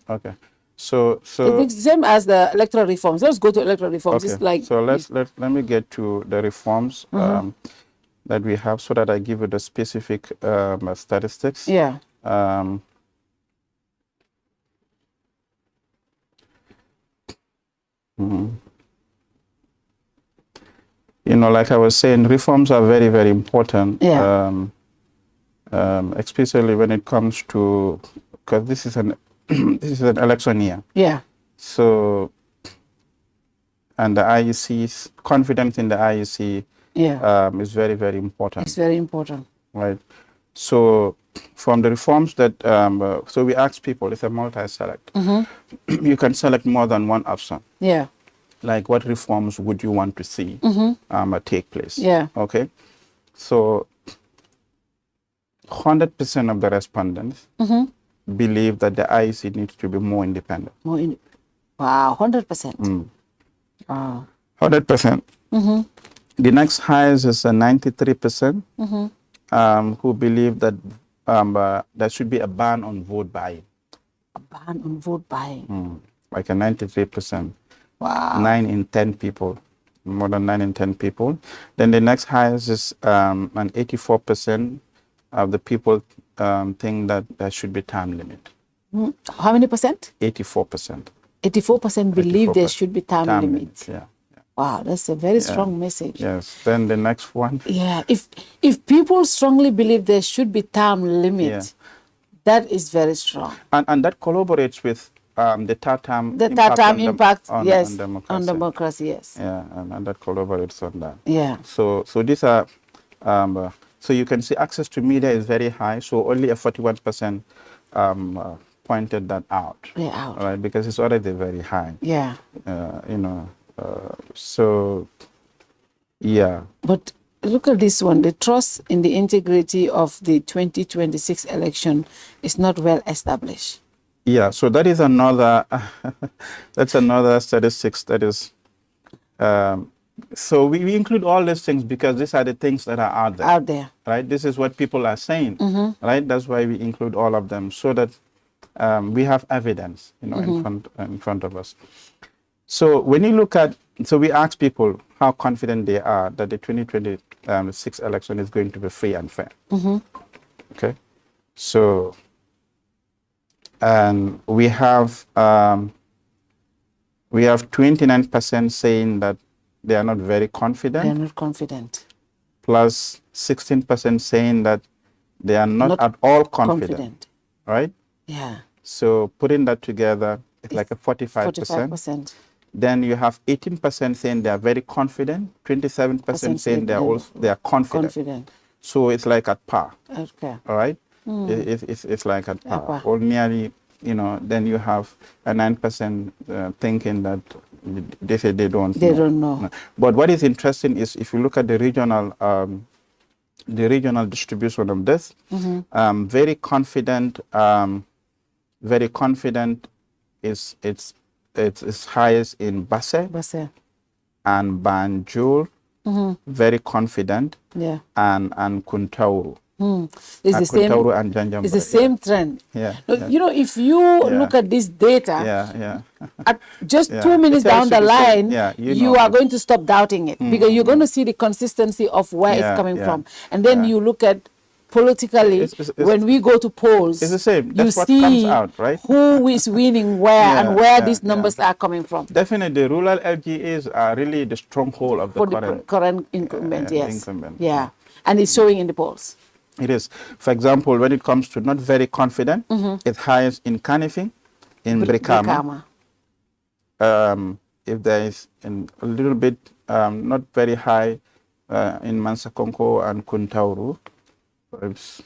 Okay. So it's the same as the electoral reforms. Let's go to electoral reforms. It's like so. Let me get to the reforms that we have, so that I give you the specific statistics. Yeah. Like I was saying, reforms are very, very important. Especially when it comes to, because this is an election year. Yeah. So, and the IEC's confidence in the IEC is very, very important. It's very important. Right. So, from the reforms that, so we ask people, it's a multi-select. You can select more than one option. Yeah. Like, what reforms would you want to see take place? Yeah. Okay. So 100% of the respondents believe that the IEC needs to be more independent. Wow, 100%. Wow. 100%. The next highest is 93% who believe that there should be a ban on vote buying. A ban on vote buying. Like a 93%. Wow. 9 in 10 people, more than 9 in 10 people. Then the next highest is an 84% of the people think that there should be time limit. How many percent? 84%. 84% believe there should be time limit. Yeah. Wow, that's a very strong message. Yes. Then the next one. Yeah. If people strongly believe there should be time limit, that is very strong. And that collaborates with the third term impact on democracy, yes. Yeah, and that collaborates on that. Yeah. So these are, so you can see access to media is very high. So only a 41% pointed that out. Yeah, right? Because it's already very high. Yeah. So, yeah. But look at this one. The trust in the integrity of the 2026 election is not well established. Yeah, so that is another, that's another statistics that is So we include all these things because these are the things that are out there. Out there. Right? This is what people are saying. Right? That's why we include all of them so that we have evidence, in front of us. So when you look at, so we ask people how confident they are that the 2026 election is going to be free and fair. Okay. So, and we have 29% saying that they are not very confident. They are not confident. Plus 16% saying that they are not at all confident. Right? Yeah. So putting that together, it's like a 45%. 45%. Then you have 18% saying they are very confident, 27% saying they are confident. So it's like at par. Okay. All right? It's like at par. Or nearly, then you have a 9% thinking that they say they don't know. They don't know. But what is interesting is if you look at the regional distribution of this, very confident is it's highest in Basse and Banjul, very confident, and Kuntauru. It's the same. And Janjambure. It's the same trend. Yeah. If you look at this data, at just 2 minutes down the line, you are going to stop doubting it because you're going to see the consistency of where it's coming from, and then you look at politically, when we go to polls, it's the same. That's you what see comes out, right? who is winning where and where these numbers are coming from. Definitely, the rural LGAs are really the stronghold of the current incumbent, yes. Incumbent. Yeah, and it's showing in the polls. It is. For example, when it comes to not very confident, it's highest in Kanifing, in Brikama. If there is a little bit not very high in Mansakonko and Kuntauru, it's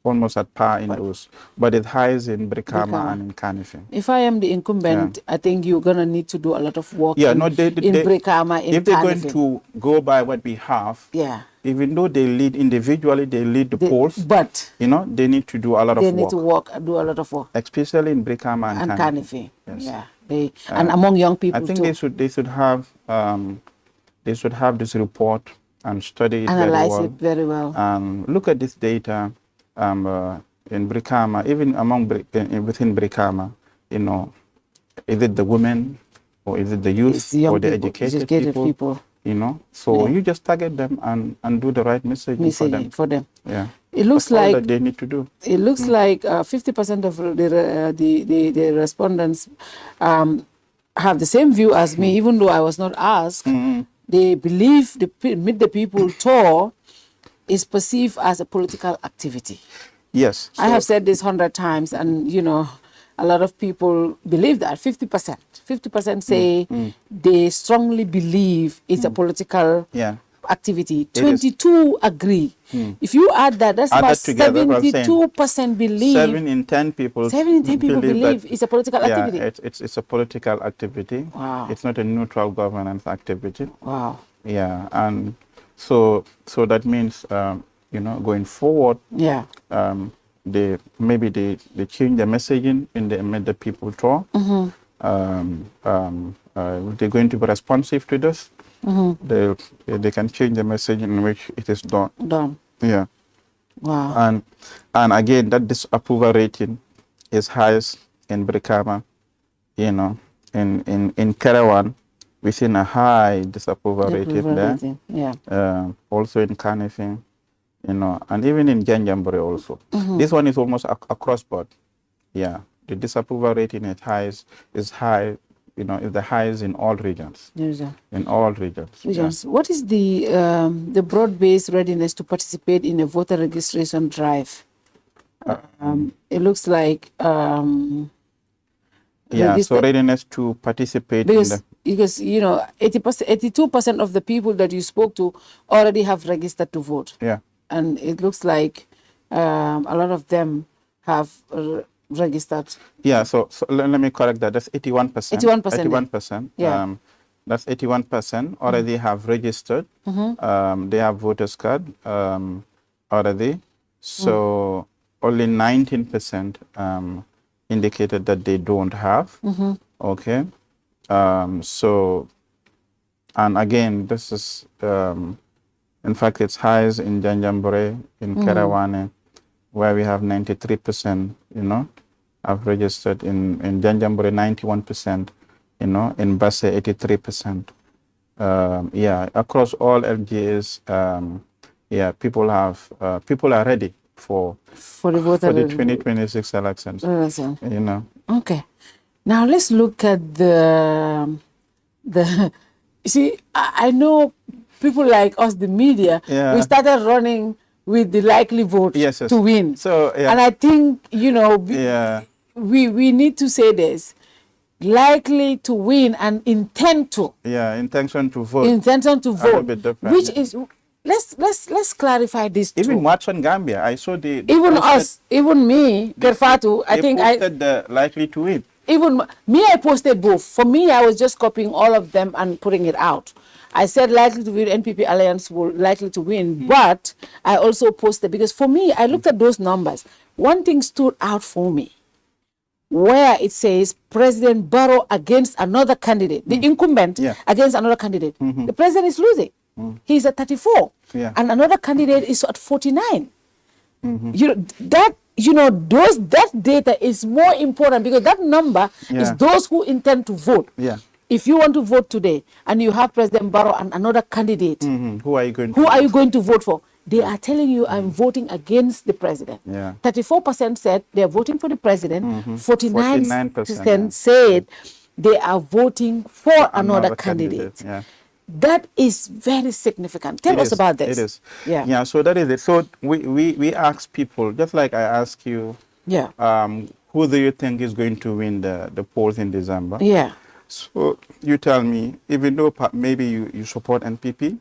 almost at par in those, but it highs in Brikama and in Kanifing. If I am the incumbent, I think you're going to need to do a lot of work in Brikama, in if they're going to go by what we have, even though they lead individually, they lead the polls, but they need to do a lot of work. They need to do a lot of work. Especially in Brikama and Kanifing. Yes. Yeah. And among young people I think too. they should have this report and study it Analyze it very well. Look at this data in Brikama, even within Brikama, is it the women or is it the youth or the educated people? So you just target them and do the right messaging for them. Yeah. It looks like all that they need to do. It looks like 50% of the respondents have the same view as me, even though I was not asked. They believe the Meet the People tour is perceived as a political activity. Yes. I have said this 100 times, and a lot of people believe that. 50%. 50% say they strongly believe it's a political activity. 22 agree. If you add that, that's about 72% believe. 7 in 10 people. 7 in 10 people believe it's a political activity. It's a political activity. Wow. It's not a neutral governance activity. Wow. Yeah, and so that means going forward. Yeah. They change the messaging in the Meet the People tour. They're going to be responsive to this. They can change the message in which it is done. Yeah. Wow. And again, that disapproval rating is highest in Brikama, in Kerawan, within a high disapproval rating there. Yeah. Also in Kanifing, and even in Janjambure also. This one is almost across board. Yeah. The disapproval rating is high, is the highest in all regions. In all regions. Yeah. What is the broad-based readiness to participate in a voter registration drive? It looks like so readiness to participate because 82% of the people that you spoke to already have registered to vote. Yeah. And it looks like a lot of them have registered. Yeah, so let me correct that. That's 81%. 81%. Yeah. That's 81% already have registered. They have voters card already. So only 19% indicated that they don't have. Okay. So And again, this is, in fact, it's highest in Janjanbureh, in Kerawane, where we have 93%, have registered. In Janjanbureh, 91%, in Basse, 83%. Across all LGAs, people are ready for the 2026 elections. Okay. Now let's look at the you see, I know people like us, the media, we started running with the likely vote to win. So, and I think, we need to say this. Likely to win and intend to. Intention to vote. Intention to vote. A bit different, which is, let's clarify this. Even Watson Gambia, I saw even us, even me, Kerr Fatou, I think I posted the likely to win. Even me, I posted both. For me, I was just copying all of them and putting it out. I said likely to win, NPP Alliance will likely to win, but I also posted, because for me, I looked at those numbers. One thing stood out for me, where it says President Barrow against another candidate, the incumbent against another candidate. The president is losing. He's at 34, and another candidate is at 49. That data is more important, because that number is those who intend to vote. If you want to vote today and you have President Barrow and another candidate, who are you going to vote for? They are telling you, I'm voting against the president. 34% said they're voting for the president. 49% said they are voting for another candidate. That is very significant. Tell us about this. It is. So that is it. So we ask people, just like I ask you, who do you think is going to win the polls in December? So you tell me, even though maybe you support NPP,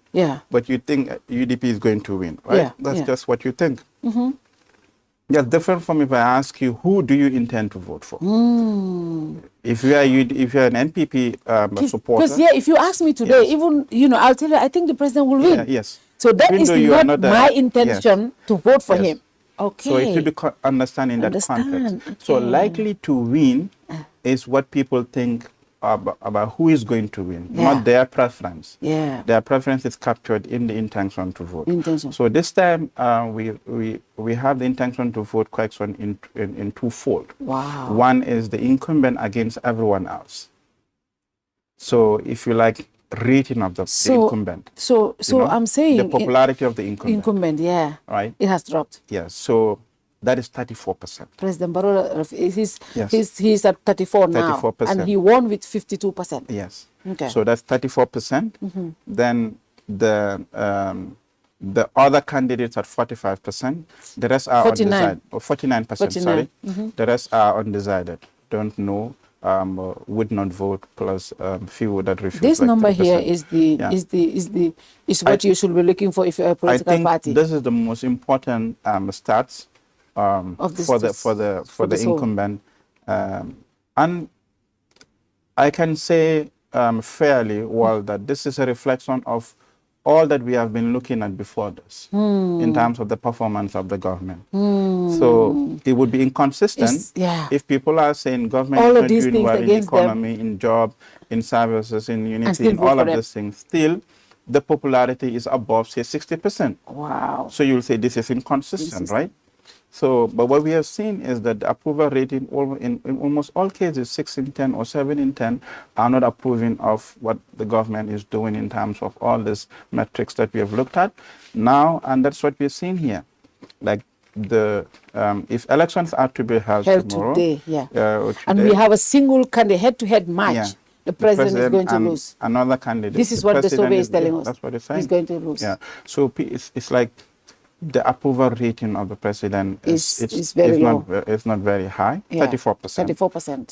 but you think UDP is going to win, right? That's just what you think. That's different from if I ask you, who do you intend to vote for? If you're an NPP supporter. Because if you ask me today, even I'll tell you, I think the president will win. So that is not my intention to vote for him. Okay. So it should be understanding that context. Okay. So likely to win is what people think about who is going to win, not their preference. Their preference is captured in the intention to vote. So this time we have the intention to vote question in twofold. Wow. One is the incumbent against everyone else. So if you like, rating of the incumbent. So I'm saying the popularity of the incumbent. Right. It has dropped. Yes. So that is 34%. President Barrow, he's at 34 now. 34%. And he won with 52%. Yes. Okay. So that's 34%. Then the other candidates at 45%. The rest are undecided. Or 49%, sorry. The rest are undecided. Don't know, would not vote, plus few that refuse. This number here is what you should be looking for if you're a political party. This is the most important stats. For the incumbent, and I can say fairly well that this is a reflection of all that we have been looking at before this in terms of the performance of the government. So it would be inconsistent if people are saying government is not doing well in the economy, in job, in services, in unity, in all of these things. Still, the popularity is above, say, 60%. Wow. So you'll say this is inconsistent, right? So, but what we have seen is that the approval rating in almost all cases, 6 in 10 or 7 in 10, are not approving of what the government is doing in terms of all these metrics that we have looked at now, and that's what we're seeing here. Like if elections are to be held tomorrow, today, and we have a single candidate head-to-head match. The president is going to lose. Another candidate. This is what the survey is telling us. That's what it's saying. He's going to lose. So it's like the approval rating of the president is very low. It's not very high, 34%.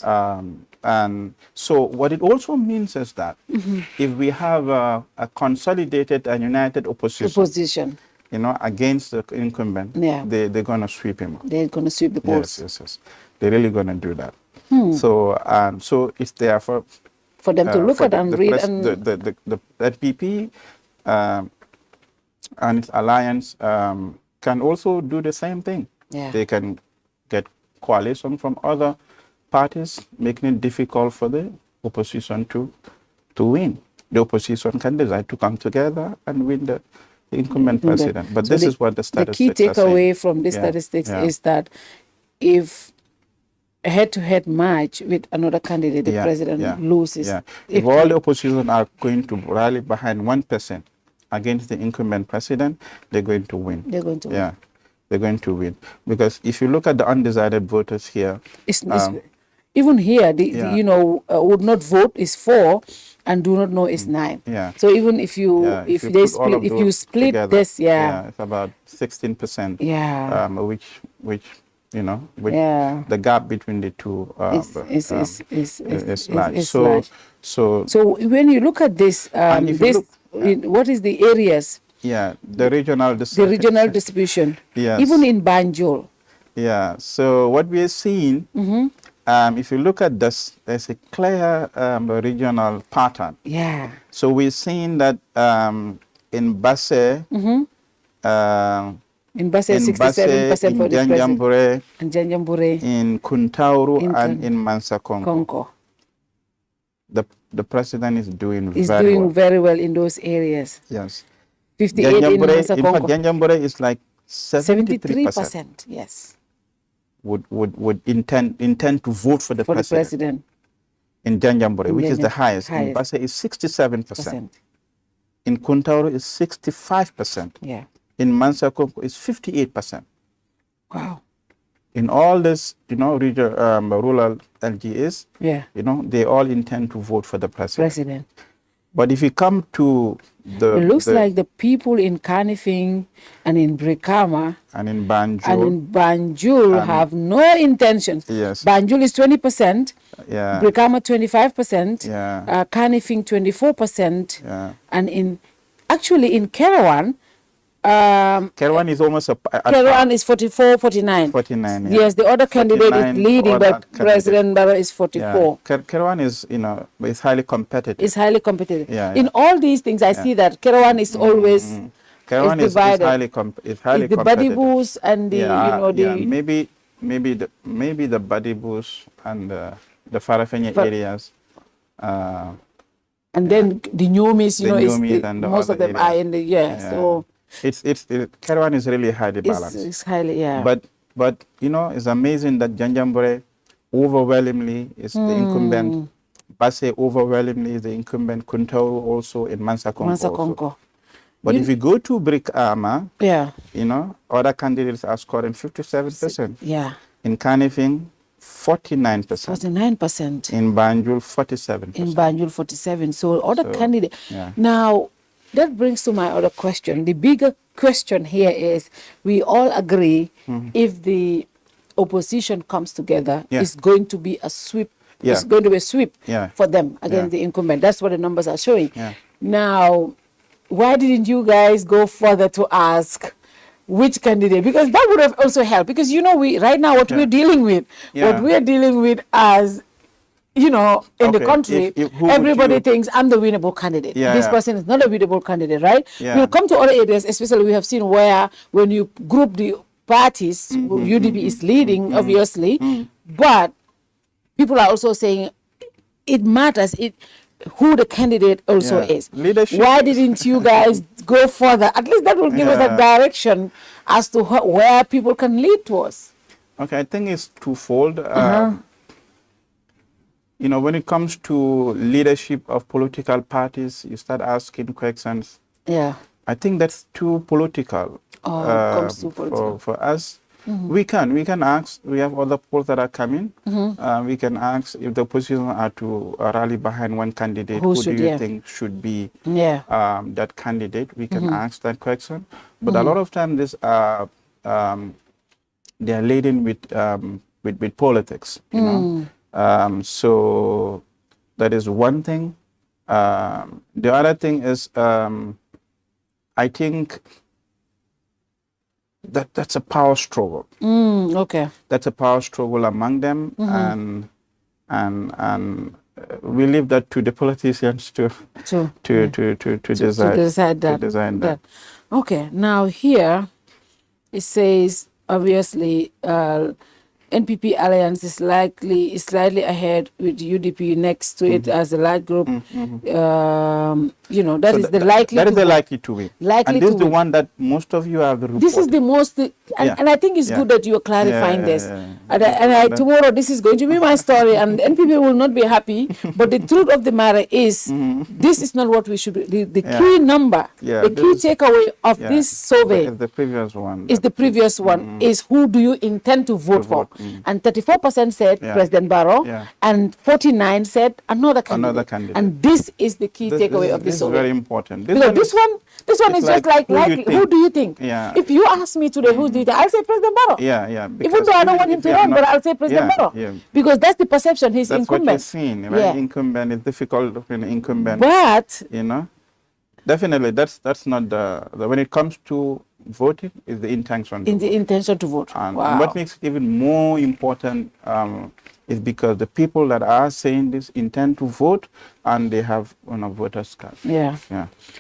34%. And so what it also means is that if we have a consolidated and united opposition, against the incumbent, they're going to sweep him. They're going to sweep the polls. Yes. They're really going to do that. So it's there for them to look at and read. The PP and its alliance can also do the same thing. They can get coalition from other parties, making it difficult for the opposition to win. the opposition can decide to come together and win the incumbent president. But so this is what the statistics the key takeaway are from the statistics is that if a head-to-head match with another candidate, the president loses. Yeah. If all the opposition are going to rally behind 1% against the incumbent president, they're going to win. They're going to win. Yeah, they're going to win. Because if you look at the undecided voters here, even here, would not vote is 4 and do not know is 9. Yeah. So even if you split together, this, it's about 16%. Yeah. Which the gap between the two is large. So when you look at this, what is the areas? Yeah, the regional distribution. Yes. Even in Banjul. Yeah. So what we are seeing, if you look at this, there's a clear regional pattern. Yeah. So we're seeing that in Basse, in Basse, 67% for the president. In Janjambure. In Kuntauru and in Mansa Konko. The president is doing very well in those areas. Yes. 58 in Mansa Konko. In fact, Janjambure is like 73%. Yes. Would intend to vote for the president. In Janjambure, which is the highest. In Basse is 67%. In Kuntauru is 65%. Yeah. In Mansa Konko is 58%. Wow. In all this, region, rural LGAs, they all intend to vote for the president. But if you come to it looks like the people in Kanifing and in Brikama and in Banjul have no intentions. Yes. Banjul is 20%, Brikama 25%, Kanifing 24%, and in Kerawan, Kerwan is almost Kerwan is 44, 49. 49. Yeah. Yes, the other candidate is leading, but President Barrow is 44. Yeah. Kerwan is, is highly competitive. It's highly competitive. Yeah, in all these things, I see that Kerwan is always Kerwan is highly competitive. The Badibus and maybe the Badibus and the Farafenya areas. And then the Nyumis, most of them are in the so. Kerwan is really highly balanced. It's highly, But it's amazing that Janjambure overwhelmingly is the incumbent. Basse overwhelmingly is the incumbent. Kuntauru also in Mansa Konko. But if you go to Brikama, other candidates are scoring 57%. Yeah. In Kanifing, 49%. 49%. In Banjul, 47%. In Banjul, 47%. So other candidates. Yeah. Now, that brings to my other question. The bigger question here is, we all agree if the opposition comes together, it's going to be a sweep. Yeah. It's going to be a sweep for them against the incumbent. That's what the numbers are showing. Yeah. Now, why didn't you guys go further to ask which candidate? Because that would have also helped. Because, we right now what we're dealing with, as in the country, everybody thinks I'm the winnable candidate. This person is not a winnable candidate, right? We'll come to other areas, especially we have seen where when you group the parties, UDP is leading, obviously, but people are also saying it matters who the candidate also is. Leadership. Why didn't you guys go further? At least that will give us a direction as to where people can lead towards. Okay, I think it's twofold. When it comes to leadership of political parties, you start asking questions. Yeah. I think that's too political. Comes too political. For us, we can ask. We have other polls that are coming. We can ask if the opposition are to rally behind one candidate. Who do you think should be that candidate? We can ask that question. But a lot of times, this they are laden with politics. So that is one thing. The other thing is, I think that's a power struggle. Okay. That's a power struggle among them, and we leave that to the politicians to decide that. Okay. Now here, it says obviously NPP alliance is slightly ahead with UDP next to it as a large group. You know, that is the likely to win. And this is the one that most of you have the report. This is the most, and I think it's good that you are clarifying this. And tomorrow this is going to be my story, and NPP will not be happy. But the truth of the matter is, this is not what we should be. The key number, the key takeaway of this survey is the previous one. Is who do you intend to vote for? And 34% said President Barrow, and 49% said another candidate. And this is the key takeaway of this survey. This is very important. This one is just like who do you think? If you ask me today, who do you think? I'll say President Barrow. Even though I don't want him to run, but I'll say President Barrow. Because that's the perception. He's incumbent. That's what you're seeing, right? Incumbent is difficult to be incumbent. But you know, definitely that's not the when it comes to voting is the intention. The intention to vote. And what makes it even more important is because the people that are saying this intend to vote and they have voters card.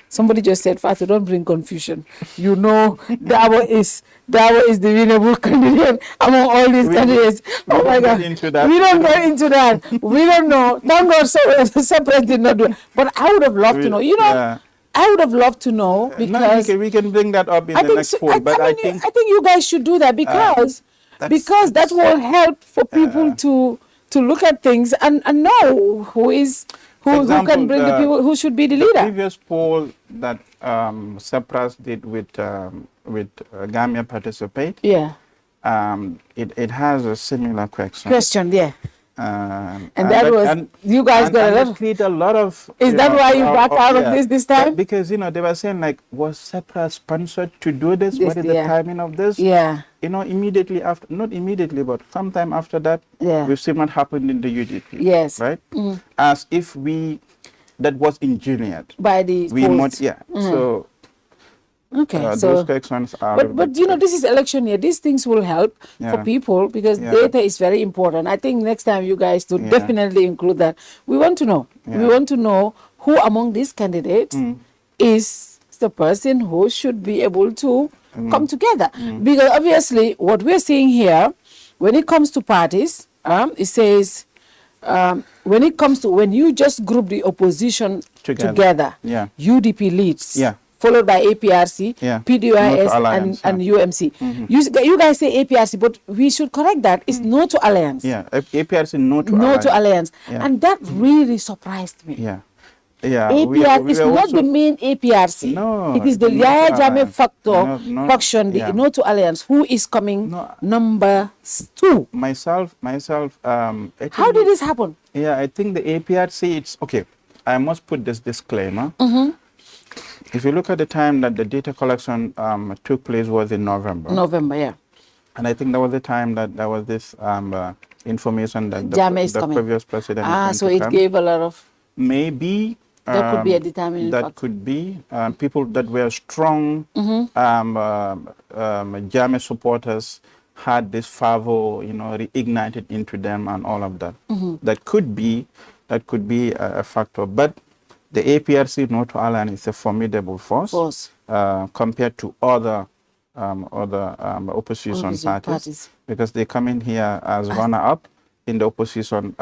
Somebody just said, Fatou, don't bring confusion. You know, Dabo is the winnable candidate among all these candidates. Oh my God. We don't go into that. We don't know. Thank God CepRass did not do it. But I would have loved to know. You know, I would have loved to know because we can bring that up in the next poll. But I think you guys should do that because that will help for people to look at things and know who can bring the people, who should be the leader. The previous poll that CepRass did with Gambia Participate, it has a similar question. And that was you guys got a lot of. Is that why you backed out of this time? Because they were saying like, was CepRass sponsored to do this? What is the timing of this? Immediately after, not immediately, but sometime after that, we've seen what happened in the UDP. Right? As if that was engineered by the polls. So. Those questions are. But you know, this is election year. These things will help for people because data is very important. I think next time you guys to definitely include that. We want to know. We want to know who among these candidates is the person who should be able to come together. Because obviously, what we're seeing here, when it comes to parties, it says when you just group the opposition together, UDP leads. Followed by APRC, PDOIS, and UMC. You guys say APRC, but we should correct that. It's no to alliance. APRC no to alliance. And that really surprised me. APRC is not the main APRC. No, it is the Yaya Jammeh faction, the no to alliance, who is coming number 2. Myself. How did this happen? I think the APRC, it's okay. I must put this disclaimer. If you look at the time that the data collection took place was in November. And I think that was the time that there was this information that the previous president. So it gave a lot of. Maybe. That could be a determining factor. That could be. People that were strong Jammeh supporters had this fervor, reignited into them and all of that. That could be a factor. But the APRC North Island is a formidable force compared to other opposition parties because they come in here as runner-up in the opposition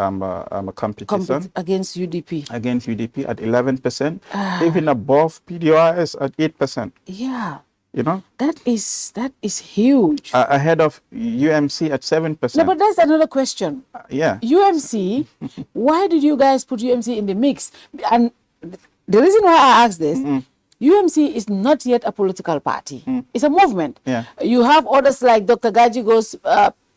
competition against UDP. Against UDP at 11%, even above PDOIS at 8%. That is huge. Ahead of UMC at 7%. No, but that's another question. UMC, why did you guys put UMC in the mix? And the reason why I ask this, UMC is not yet a political party. It's a movement. You have others like Dr. Gajigo's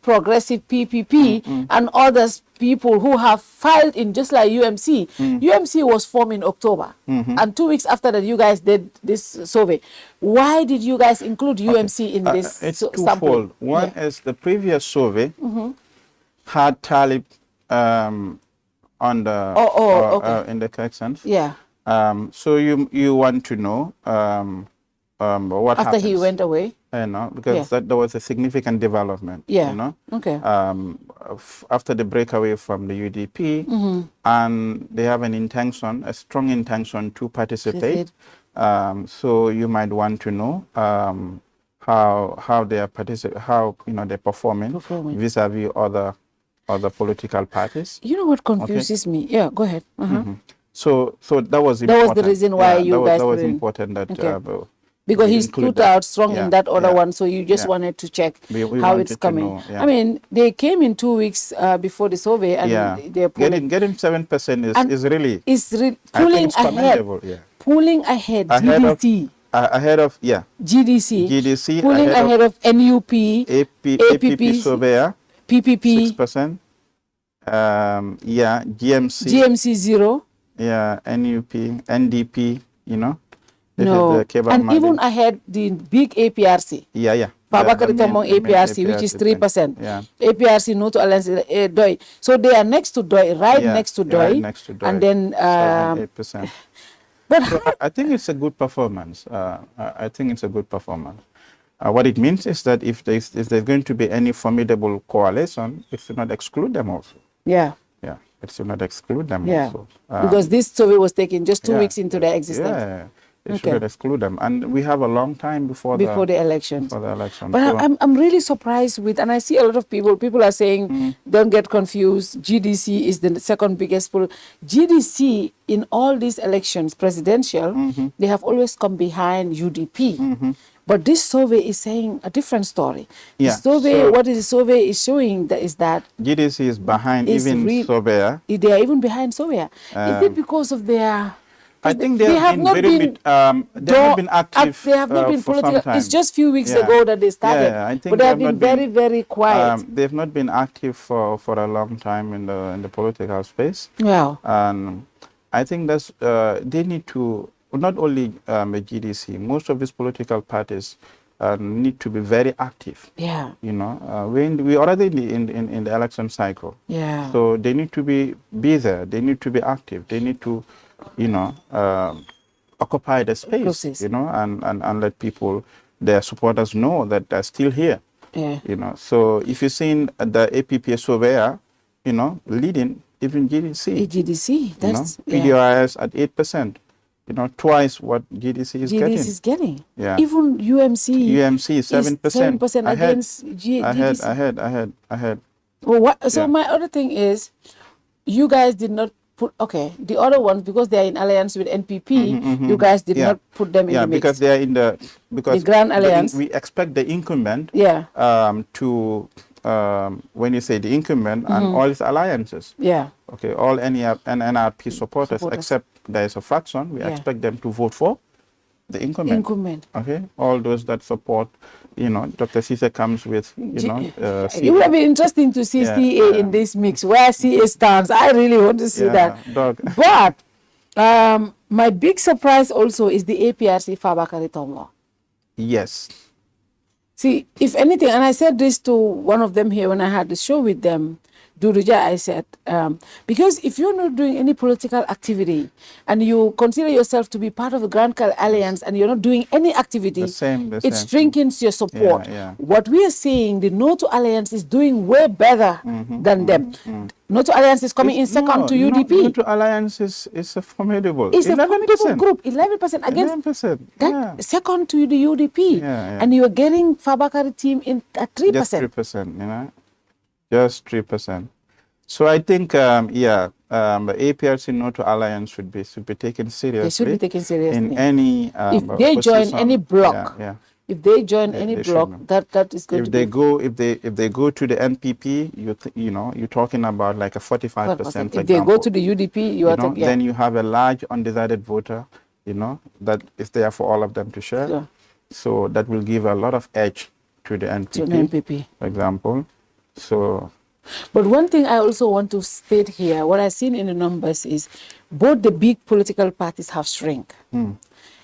Progressive PPP and others people who have filed in just like UMC. UMC was formed in October. And 2 weeks after that, you guys did this survey. Why did you guys include UMC in this It's twofold. One is the previous survey had Talib on the in the corrections. So you want to know what after happens. he went away. Because there was a significant development. After the breakaway from the UDP, and they have a strong intention to participate. So you might want to know how they are how they're performing vis-a-vis other political parties. You know what confuses me? Yeah, go ahead. So that was important. That was the reason why that was important that because he stood out strong in that other one, so you just wanted to check how it's coming. Know, I mean, they came in 2 weeks before the survey, and they're pulling. Getting 7% is really pulling ahead. Pulling ahead. GDC. Ahead of GDC pulling ahead of NUP, APP surveyor, PPP 6%. GMC 0. NUP, NDP. No, and even ahead the big APRC. Fabakary Tombong APRC, which is 3%. APRC no to alliance DOI. So they are next to DOI, next to DOI, and then 8%. But so I think it's a good performance. I think it's a good performance. What it means is that if there's going to be any formidable coalition, it should not exclude them also. It should not exclude them also. Because this survey was taken just 2 weeks into their existence. It should not exclude them, and we have a long time before the election. But so, I'm really surprised with, and I see a lot of people are saying, don't get confused. GDC is the second biggest poll. GDC in all these elections, presidential, they have always come behind UDP. But this survey is saying a different story. The survey, what the survey is showing is that GDC is behind surveyor. They are even behind surveyor. Is it because of their? I think they have not been active. They have not been political. It's just a few weeks ago that they started. I think but they have been very, very quiet. They've not been active for a long time in the political space. And I think that's they need to, not only the GDC, most of these political parties need to be very active. We already in the election cycle. So they need to be there. They need to be active. They need to occupy the space, and let people, their supporters, know that they're still here. So if you've seen the APP surveyor, leading even GDC, that's PDIS at 8%, twice what GDC is getting. Even UMC 7% against GDC. Ahead. Well, so my other thing is, you guys did not put, the other ones, because they are in alliance with NPP, you guys did not put them in the mix. Because they are in the Grand Alliance. We expect the incumbent to, when you say the incumbent and all its alliances, all NRP supporters, except there is a fraction, we expect them to vote for the incumbent. All those that support, Dr. Cisse comes with, it would have been interesting to see CA in this mix, where CA stands. I really want to see that. But my big surprise also is the APRC Fabakary Tombong. Yes. See, if anything, and I said this to one of them here when I had the show with them, Durija, I said, because if you're not doing any political activity and you consider yourself to be part of the Grand Alliance and you're not doing any activity, it shrinkens your support. What we are seeing, the No to Alliance is doing way better than them. No to Alliance is coming in second to UDP. No to Alliance is a formidable. It's 11%. A formidable group, 11% against 11%. Second to the UDP. And you're getting Fabakary team in at 3%. Just 3%, Just 3%. So I think, the APRC No to Alliance should be taken seriously. They should be taken seriously. In any if they join any bloc, if they join any bloc, that is going to be. If they go to the NPP, you're talking about like a 45%. If they go to the UDP, you are talking. Then you have a large undecided voter, that is there for all of them to share. So that will give a lot of edge to the NPP, for example. But one thing I also want to state here, what I've seen in the numbers is both the big political parties have shrunk.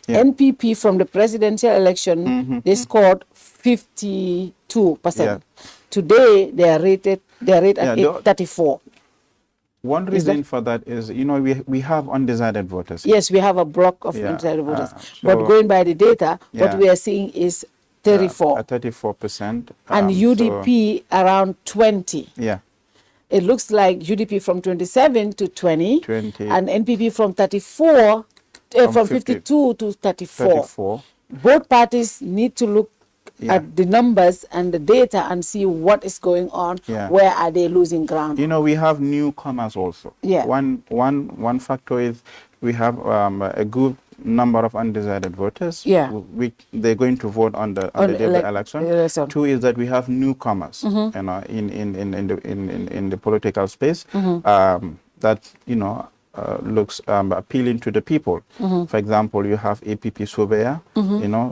NPP from the presidential election, they scored 52%. Today they are rated at 34. One reason for that is, we have undecided voters. Yes, we have a block of undecided voters. But going by the data, what we are seeing is 34. 34%. And UDP around 20. It looks like UDP from 27 to 20. And NPP from 34, from 52 to 34. Both parties need to look at the numbers and the data and see what is going on. Where are they losing ground? We have newcomers also. One factor is we have a good number of undecided voters. Which they're going to vote on the day of the election. Two is that we have newcomers, in the political space, that looks appealing to the people. For example, you have EPP Sobeya,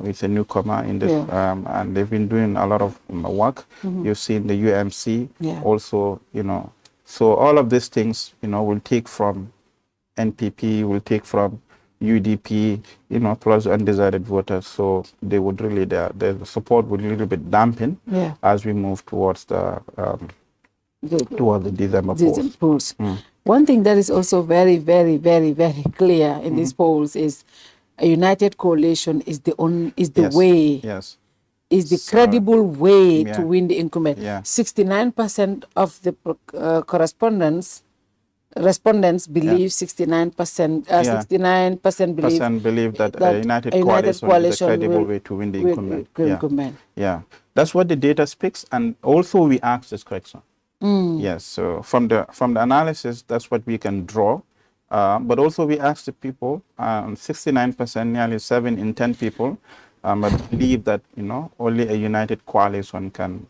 it's a newcomer in this, and they've been doing a lot of work. You've seen the UMC also, so all of these things, will take from NPP, will take from UDP, plus undecided voters. So they would really, the support would a little bit dampen as we move towards the December polls. One thing that is also very, very, very, very clear in these polls is a united coalition is the way. Is the credible way to win the incumbent. 69% of the respondents believe 69%. 69% believe that a united coalition is a credible way to win the incumbent. That's what the data speaks, and also we ask this question. Yes, so from the analysis, that's what we can draw. But also we ask the people, 69%, nearly 7 in 10 people, believe that only a united coalition can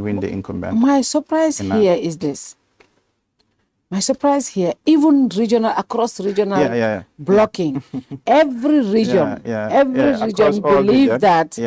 win the incumbent. My surprise here is this. My surprise here, even across regional blocking, every region believe that.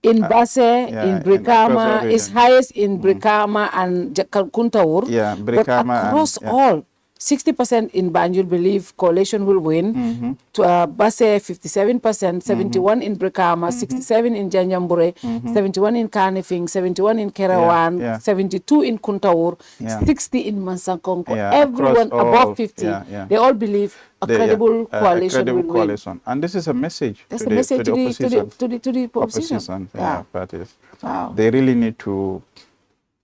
In Basse, in Brikama, is highest in Brikama and Kuntawur. But across all, 60% in Banjul believe coalition will win. To Basse, 57%, 71 in Brikama, 67 in Janjambure, 71 in Kanifing, 71 in Kerawan, 72 in Kuntawur, 60 in Mansankonko. Everyone above 50, they all believe a credible coalition will win. And this is a message to the opposition parties. Wow. They really need to,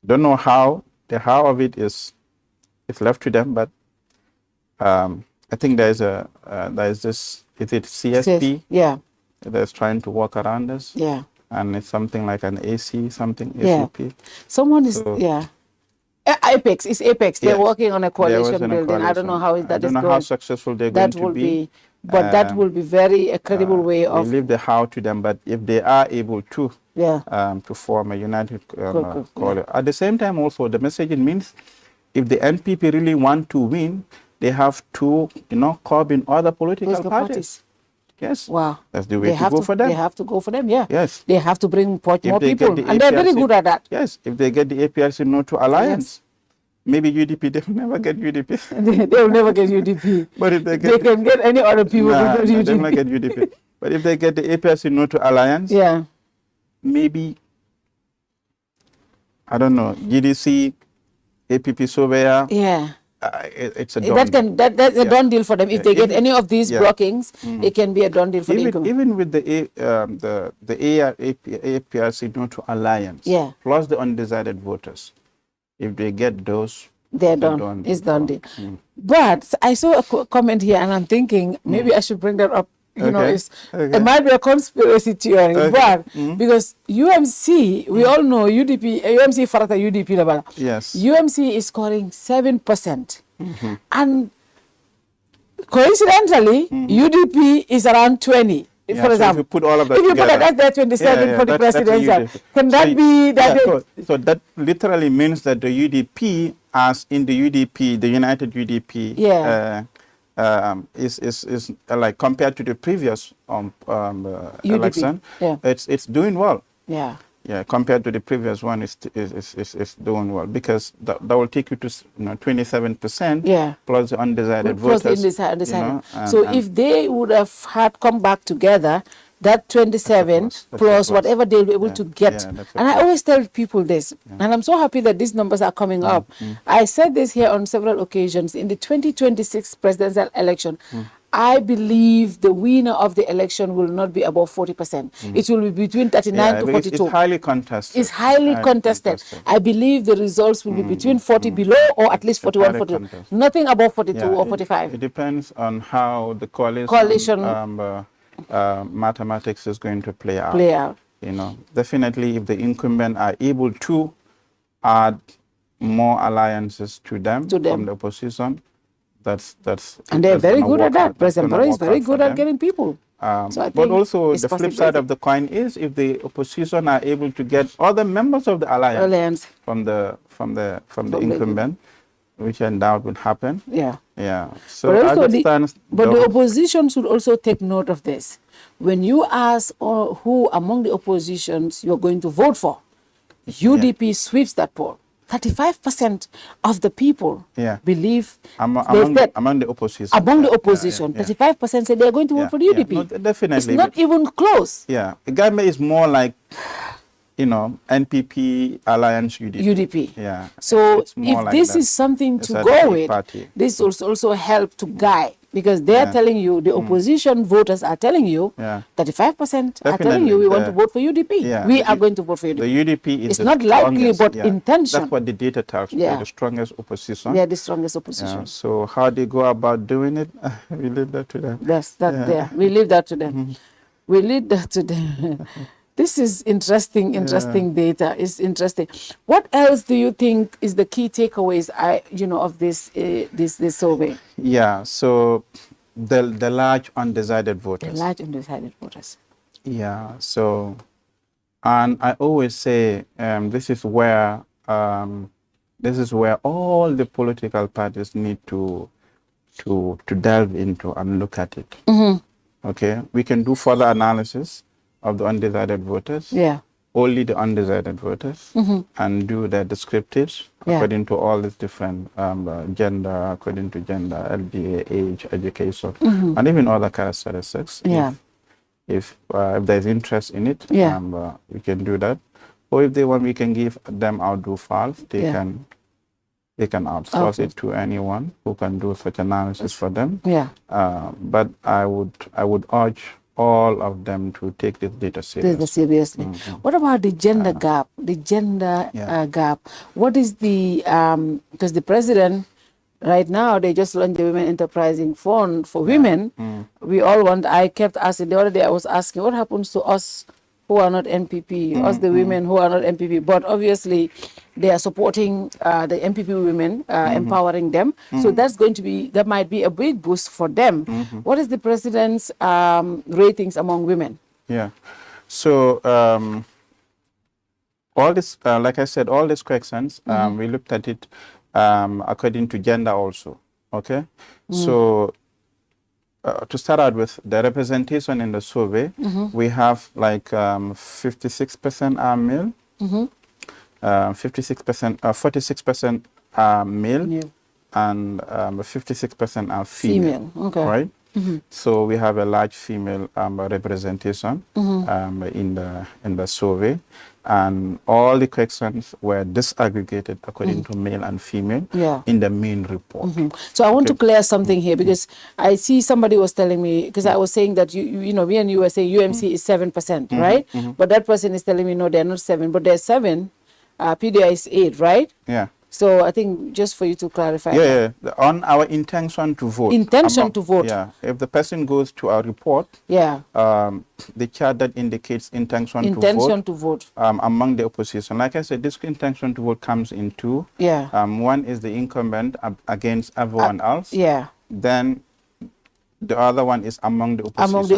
don't know how, the how of it is left to them, but I think there is this, is it CSP? That's trying to work around this. And it's something like an AC, something, ACP. Someone is, Apex, it's Apex. They're working on a coalition building. I don't know how that is going. I don't know how successful they're going to be. But that will be very a credible way of. We leave the how to them, but if they are able to form a united coalition. At the same time also, the message means if the NPP really want to win, they have to, curb in other political parties. Yes. Wow. That's the way to go for them. They have to go for them, Yes. They have to bring more people. And they're very good at that. Yes. If they get the APRC to alliance, maybe UDP, they will never get UDP. They will never get UDP. But if they can get any other people to UDP. They will not get UDP. But if they get the APRC to alliance, maybe, I don't know, GDC, APP Sobeya. It's a done that's a done deal for them. If they get any of these blockings, it can be a done deal for them. Even with the APRC to alliance, plus the undecided voters, if they get those, they're done. It's done deal. But I saw a comment here, and I'm thinking maybe I should bring that up. It might be a conspiracy theory, but because UMC, we all know UDP, UMC Farata UDP Labala. Yes. UMC is scoring 7%. And coincidentally, UDP is around 20. For example, so if you put all of that if you together, put that 27 for the presidential, can that be that? So that literally means that the UDP, as in the UDP, the United UDP, is like compared to the previous election, it's doing well. Compared to the previous one, it's doing well, because that will take you to 27%. Plus the undecided voters. So if they would have had come back together, that 27 plus whatever they'll be able to get. And I always tell people this, and I'm so happy that these numbers are coming up. I said this here on several occasions. In the 2026 presidential election, I believe the winner of the election will not be above 40%. It will be between 39 to 42. It's highly contested. It's highly contested. I believe the results will be between 40 below, or at least 41, 42. Nothing above 42 or 45. It depends on how the coalition mathematics is going to play out. Definitely if the incumbent are able to add more alliances to them from the opposition, and they're very good at that. President Barrow is very good at getting people. But also the flip side of the coin is if the opposition are able to get other members of the alliance from the incumbent, which I doubt would happen. So but the opposition should also take note of this. When you ask who among the oppositions you're going to vote for, UDP sweeps that poll. 35% of the people believe among the opposition. 35% say they're going to vote for the UDP. No, definitely. It's not even close. Gambia is more like, NPP Alliance UDP. So if like this is something to go with, this will also help to guide. Because they are telling you, the opposition voters are telling you, 35% are telling you we want to vote for UDP. We are going to vote for UDP. The UDP is it's not likely, but intention. That's what the data tells you, the strongest opposition. They are the strongest opposition. So how they go about doing it, we leave that to them. We leave that to them. We leave that to them. This is interesting data. It's interesting. What else do you think is the key takeaways of this survey? So the large undecided voters. The large undecided voters. So, and I always say this is where all the political parties need to delve into and look at it. Okay, we can do further analysis of the undecided voters, only the undecided voters, and do the descriptives according to all these different gender, according to gender, LDA, age, education, and even other characteristics. If there's interest in it, we can do that. Or if they want, we can give them our do files. They can outsource it to anyone who can do such analysis for them. But I would urge all of them to take this data seriously. What about the gender gap? The gender gap. What is the because the president right now they just launched the Women Enterprising Fund for women. We all want. I kept asking the other day. I was asking what happens to us who are not NPP, us the women who are not NPP, but obviously they are supporting the NPP women, empowering them. So that might be a big boost for them. What is the president's ratings among women? So all this, like I said, all these questions, we looked at it according to gender also. Okay, so to start out with the representation in the survey, we have like 56% are male, 46% are male, and 56% are female. Right? So we have a large female representation in the survey, and all the questions were disaggregated according to male and female in the main report. So I want to clear something here, because I see somebody was telling me, because I was saying that me and you were saying UMC is 7%, right? But that person is telling me no, they're not 7, but they're 7. PDI is 8, right? So I think just for you to clarify. On our intention to vote. If the person goes to our report, the chart that indicates intention to vote among the opposition. Like I said, this intention to vote comes in two. One is the incumbent against everyone else. Then the other one is among the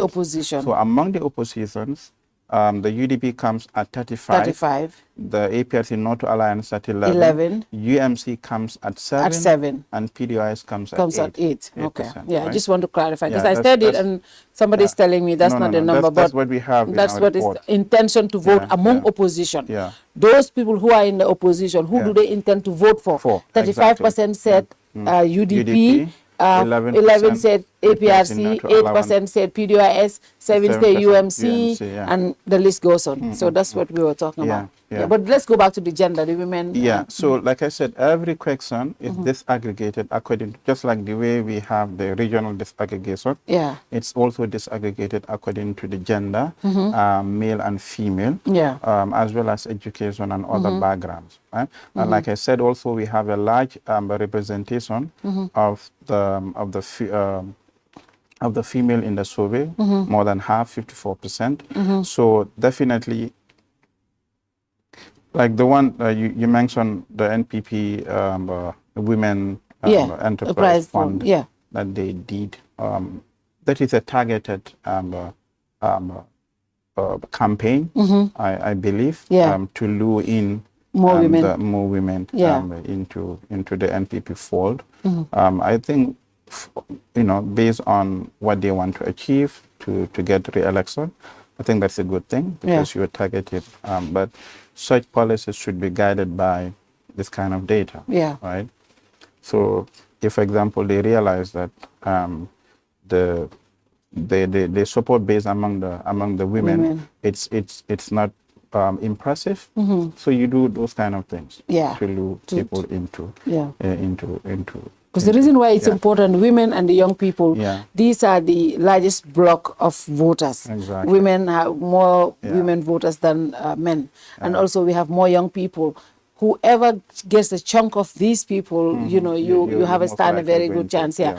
opposition. So among the oppositions, the UDP comes at 35. The APRC Noto Alliance at 11. UMC comes at 7. And PDIS comes at 8. Okay. I just want to clarify, because I said it and somebody is telling me that's not the number. That's what we have. That's what is intention to vote among opposition. Those people who are in the opposition, who do they intend to vote for? 35% said UDP. 11 said APRC, 8% said PDIS, 7 said UMC, and the list goes on. So that's what we were talking about. But let's go back to the gender, the women. So like I said, every question is disaggregated according to, just like the way we have the regional disaggregation. It's also disaggregated according to the gender, male and female, as well as education and other backgrounds. Right? And like I said, also we have a large representation of the of the female in the survey, more than half, 54%. So definitely, like the one you mentioned, the NPP Women Enterprise Fund that they did. That is a targeted campaign, I believe, to lure in more women into the NPP fold. I think, based on what they want to achieve to get re-election, I think that's a good thing because you are targeted. But such policies should be guided by this kind of data, right? So, if, for example, they realize that the support base among the women, it's not impressive. So you do those kind of things to lure people into. Because the reason why it's important, women and the young people, these are the largest block of voters. Exactly. Women have more women voters than men. And also we have more young people. Whoever gets a chunk of these people, you have a very good chance here.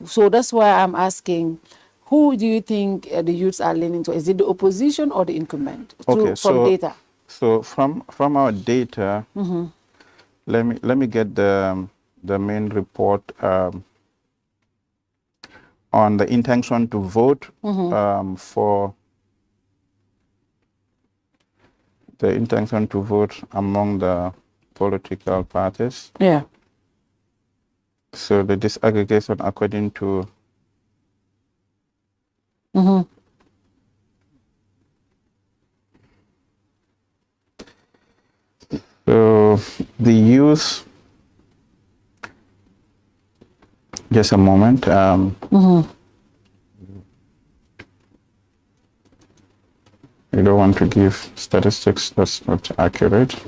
So that's why I'm asking, who do you think the youths are leaning to? Is it the opposition or the incumbent? From data. So from our data, let me get the main report on the intention to vote for the intention to vote among the political parties. So the disaggregation according to so the youth, just a moment. You don't want to give statistics that's not accurate.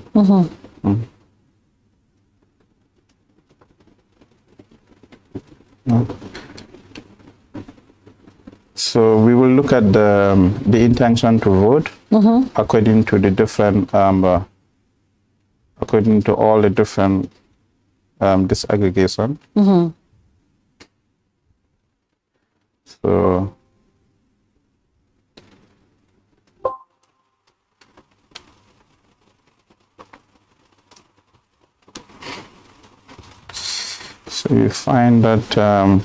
So we will look at the intention to vote according to the different, according to all the different disaggregation. So you find that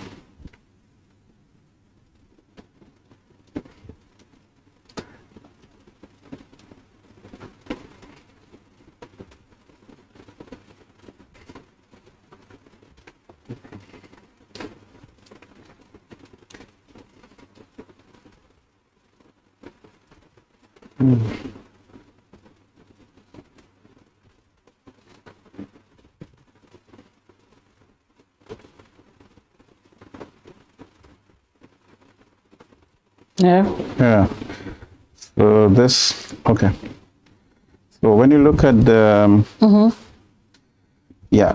so this, okay. So when you look at the,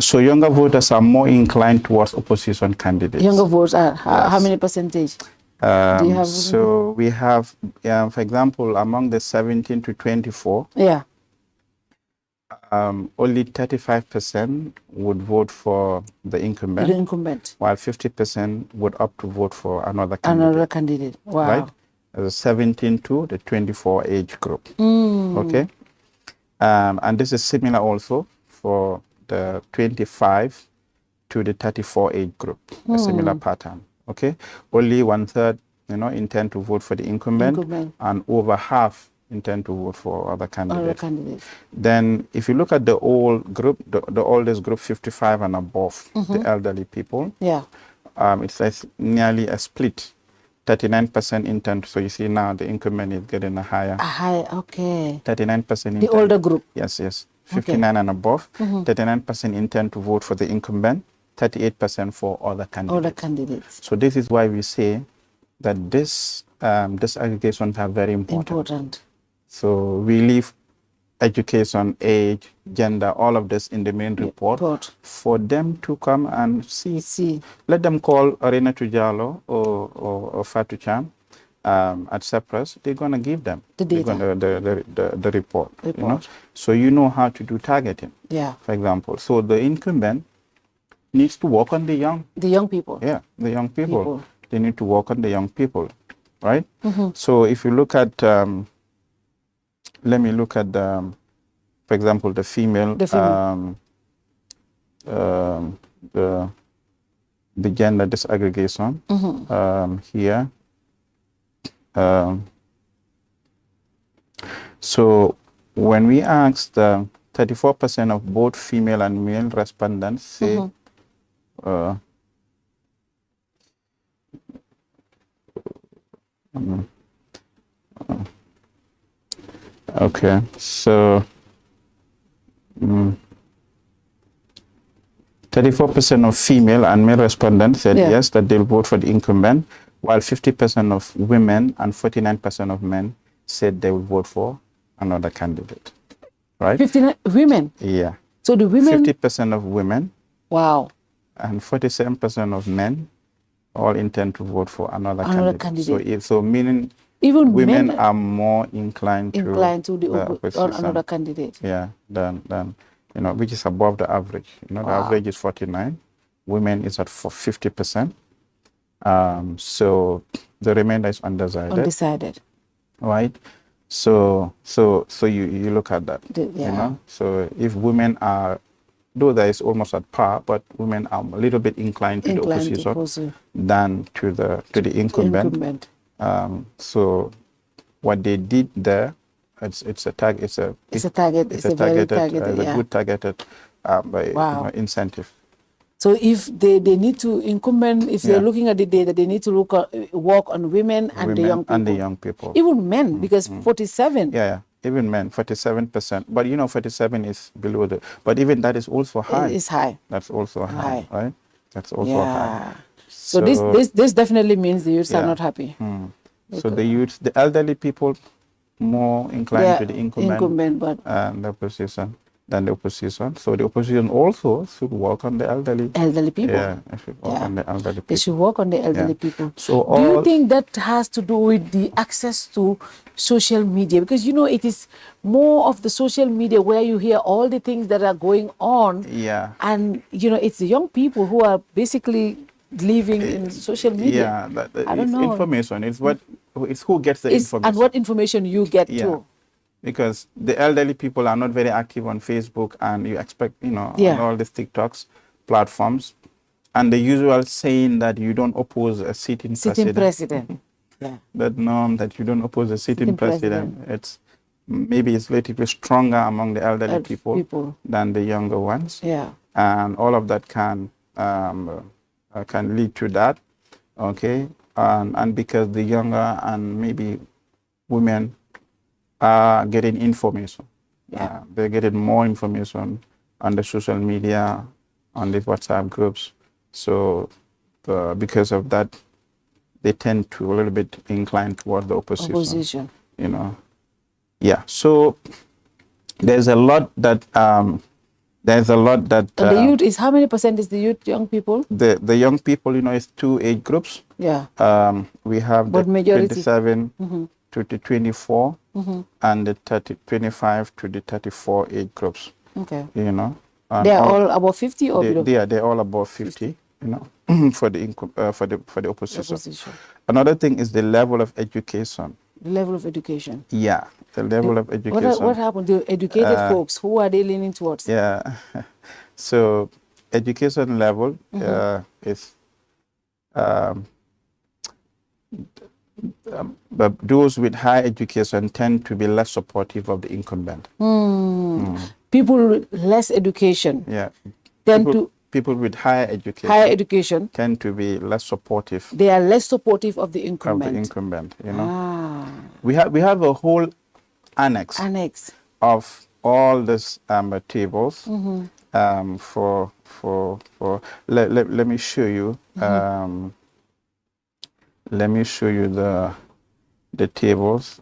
so younger voters are more inclined towards opposition candidates. Younger voters are, how many percentage? Do you have so we have, for example, among the 17 to 24, only 35% would vote for the incumbent, while 50% would opt to vote for another candidate. Wow. Right? As a 17 to the 24 age group. Okay? And this is similar also for the 25 to the 34 age group, a similar pattern. Okay? Only 1/3, intend to vote for the incumbent. And over half intend to vote for other candidates. Then if you look at the old group, the oldest group, 55 and above, the elderly people, it's nearly a split. 39% intend. So you see now the incumbent is getting a higher. 39% intend. The older group. Yes. 59 and above. 39% intend to vote for the incumbent. 38% for other candidates. So this is why we say that this aggregations are very important. So we leave education, age, gender, all of this in the main report for them to come and see. Let them call Arena Tujalo or Fatou Cham at CepRass. They're going to give them the report. So you know how to do targeting, for example. So the incumbent needs to work on the young people. The young people. they need to work on the young people, right? So if you look at, let me look at, for example, the female, the gender disaggregation here. So when we asked 34% of both female and male respondents say okay, so 34% of female and male respondents said yes, that they'll vote for the incumbent, while 50% of women and 49% of men said they will vote for another candidate, right? 59 women? Yeah. So the women? 50% of women. Wow. And 47% of men all intend to vote for another candidate. So meaning even women are more inclined to the on another candidate. Yeah, than which is above the average. The average is 49. Women is at 50%. So the remainder is undecided. Undecided. Right. So you look at that. So if women are, though that is almost at par, but women are a little bit inclined to the opposition than to the incumbent. So what they did there, it's a good targeted incentive. So if they need to incumbent, if they're looking at the data, they need to work on women and the young people. Even men, because 47. Yeah, even men, 47%. But 47 is below but even that is also high. It's high. That's also high, right? That's also high. So this definitely means the youths are not happy. So the elderly people more inclined to the incumbent but the opposition than the opposition. So the opposition also should work on the elderly people. Yeah, they should work on the elderly people. They should work on the elderly people. So do you think that has to do with the access to social media? Because it is more of the social media where you hear all the things that are going on. Yeah. And it's the young people who are basically living in social media. Yeah, I don't know. Information. It's who gets the information. And what information you get too. Because the elderly people are not very active on Facebook, and you expect, on all these TikToks platforms, and the usual saying that you don't oppose a sitting president. Yeah. That norm that you don't oppose a sitting president. It's maybe it's relatively stronger among the elderly people than the younger ones. Yeah. And all of that can lead to that. Okay. And because the younger and maybe women are getting information. They're getting more information on the social media, on the WhatsApp groups. So because of that, they tend to a little bit incline towards the opposition. Yeah. So there's a lot that and the youth is, how many percent is the youth, young people? The young people, is 2 age groups. Yeah. We have the 27 to the 24 and the 25 to the 34 age groups. Okay. They are all above 50 or below? They're all above 50. For the opposition. Another thing is the level of education. The level of education. Yeah, the level of education. What happened to educated folks? Who are they leaning towards? Yeah, so education level is but those with high education tend to be less supportive of the incumbent. People with less education. Yeah. People with higher education tend to be less supportive. They are less supportive of the incumbent. We have a whole annex of all these tables. Let me show you. Let me show you the tables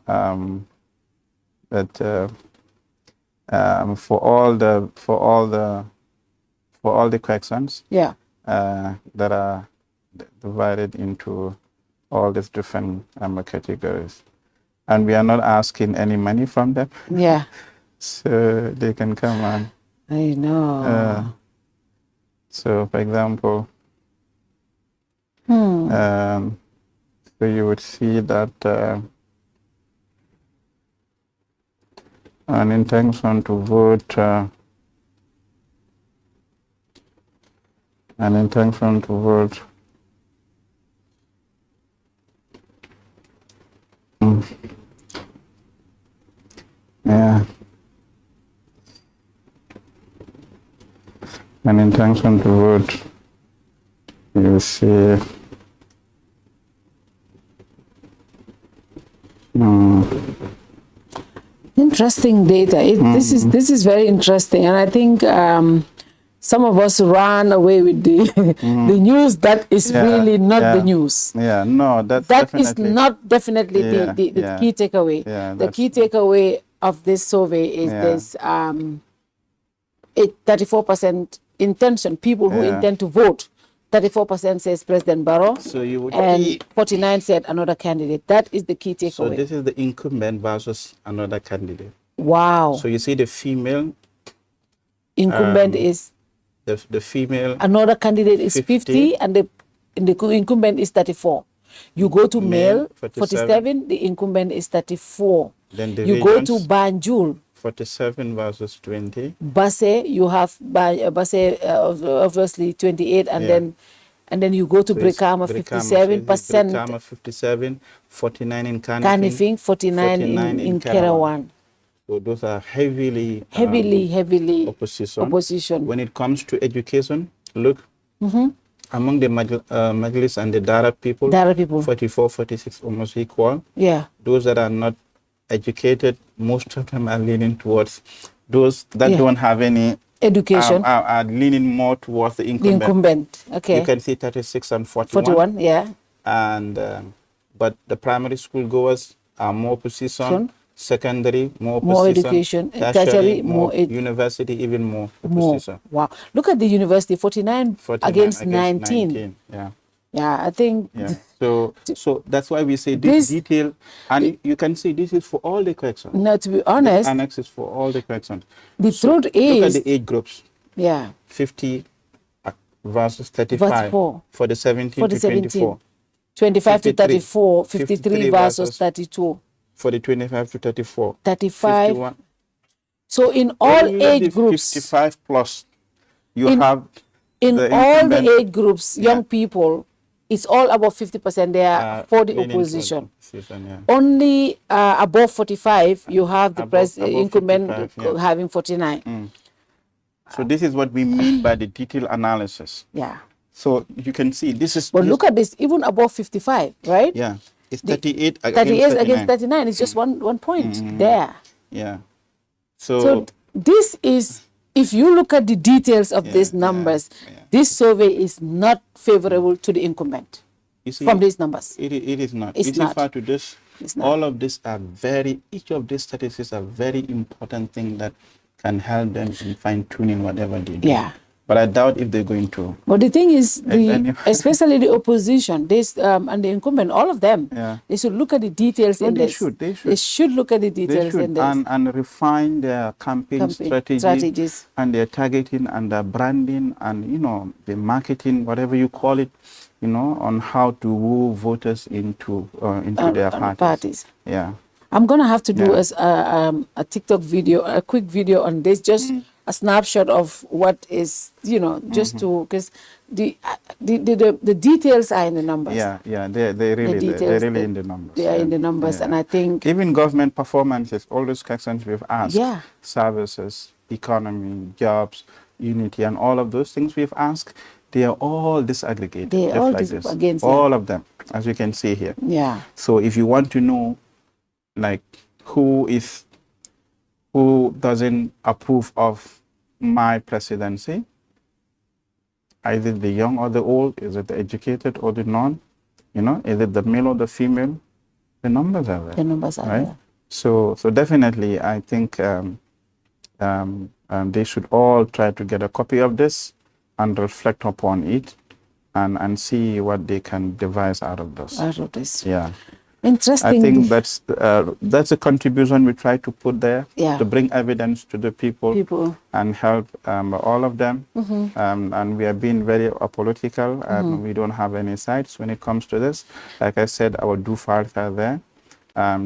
that for all the questions that are divided into all these different categories, and we are not asking any money from them. Yeah. So they can come on. I know. So, for example, So you would see that an intention to vote, an intention to vote. Yeah. An intention to vote. You see. Interesting data. This is very interesting, and I think some of us ran away with the the news that is really not the news. Yeah, no, that is not definitely the key takeaway. The key takeaway of this survey is this 34% intention, people who intend to vote. 34% says President Barrow, so you would and 49 said another candidate. That is the key takeaway. So this is the incumbent versus another candidate. Wow. So you see the female incumbent is the female. Another candidate is 50 and the incumbent is 34. You go to male 47, the incumbent is 34. Then you go to Banjul 47 versus 20. Basse, you have Basse obviously 28, and then you go to Brikama 57%. Brikama 57, 49 in Kanifing, 49 in Kerawan. So those are heavily opposition. When it comes to education, look, among the Majlis and the Dara people, 44, 46 almost equal. Yeah. Those that are not educated, most of them are leaning towards those that don't have any education, are leaning more towards the incumbent. Okay. You can see 36 and 41. 41, yeah. And but the primary school goers are more position. Secondary, more education. Tertiary, more university, even more position. Wow. Look at the university, 49 against 19. Yeah. Yeah, I think. Yeah. So that's why we say this detail, and you can see this is for all the questions. No, to be honest, this annex is for all the questions. The truth is, look at the age groups. Yeah. 50 versus 35 for the 17 to 24. 25 to 34, 53 versus 32. For the 25 to 34. 35. 51. So in all age groups, 55 plus, you have in all the age groups, young people, it's all above 50%. They are for the opposition. Only above 45, you have the incumbent having 49. So this is what we mean by the detailed analysis. Yeah. So you can see this is. But look at this, even above 55, right? Yeah. It's 38 against 39. It's just one point there. Yeah. So this is, if you look at the details of these numbers, this survey is not favorable to the incumbent. You see, from these numbers. It is not. It's not. To this, all of this are each of these statistics are very important thing that can help them in fine-tuning whatever they do. Yeah. But I doubt if they're going to. But the thing is, especially the opposition, and the incumbent, all of them, they should look at the details in this. They should look at the details in this. And refine their campaign strategies and their targeting and their branding and, the marketing, whatever you call it, on how to woo voters into their parties. Yeah. I'm going to have to do a TikTok video, a quick video on this, just a snapshot of what is, just to, because the details are in the numbers. Yeah, they're really in the numbers. They are in the numbers, and I think even government performances, all those questions we've asked, services, economy, jobs, unity, and all of those things we've asked, they are all disaggregated. They are all disaggregated. All of them, as you can see here. Yeah. So if you want to know, like, who doesn't approve of my presidency? Either the young or the old? Is it the educated or the non? Is it the male or the female? The numbers are there. The numbers are there. So definitely, I think they should all try to get a copy of this and reflect upon it and see what they can devise out of this. Out of this. Yeah. Interesting. I think that's a contribution we try to put there Yeah. to bring evidence to the people. And help all of them. And we are being very apolitical, and we don't have any sides when it comes to this. Like I said, our do-files are there.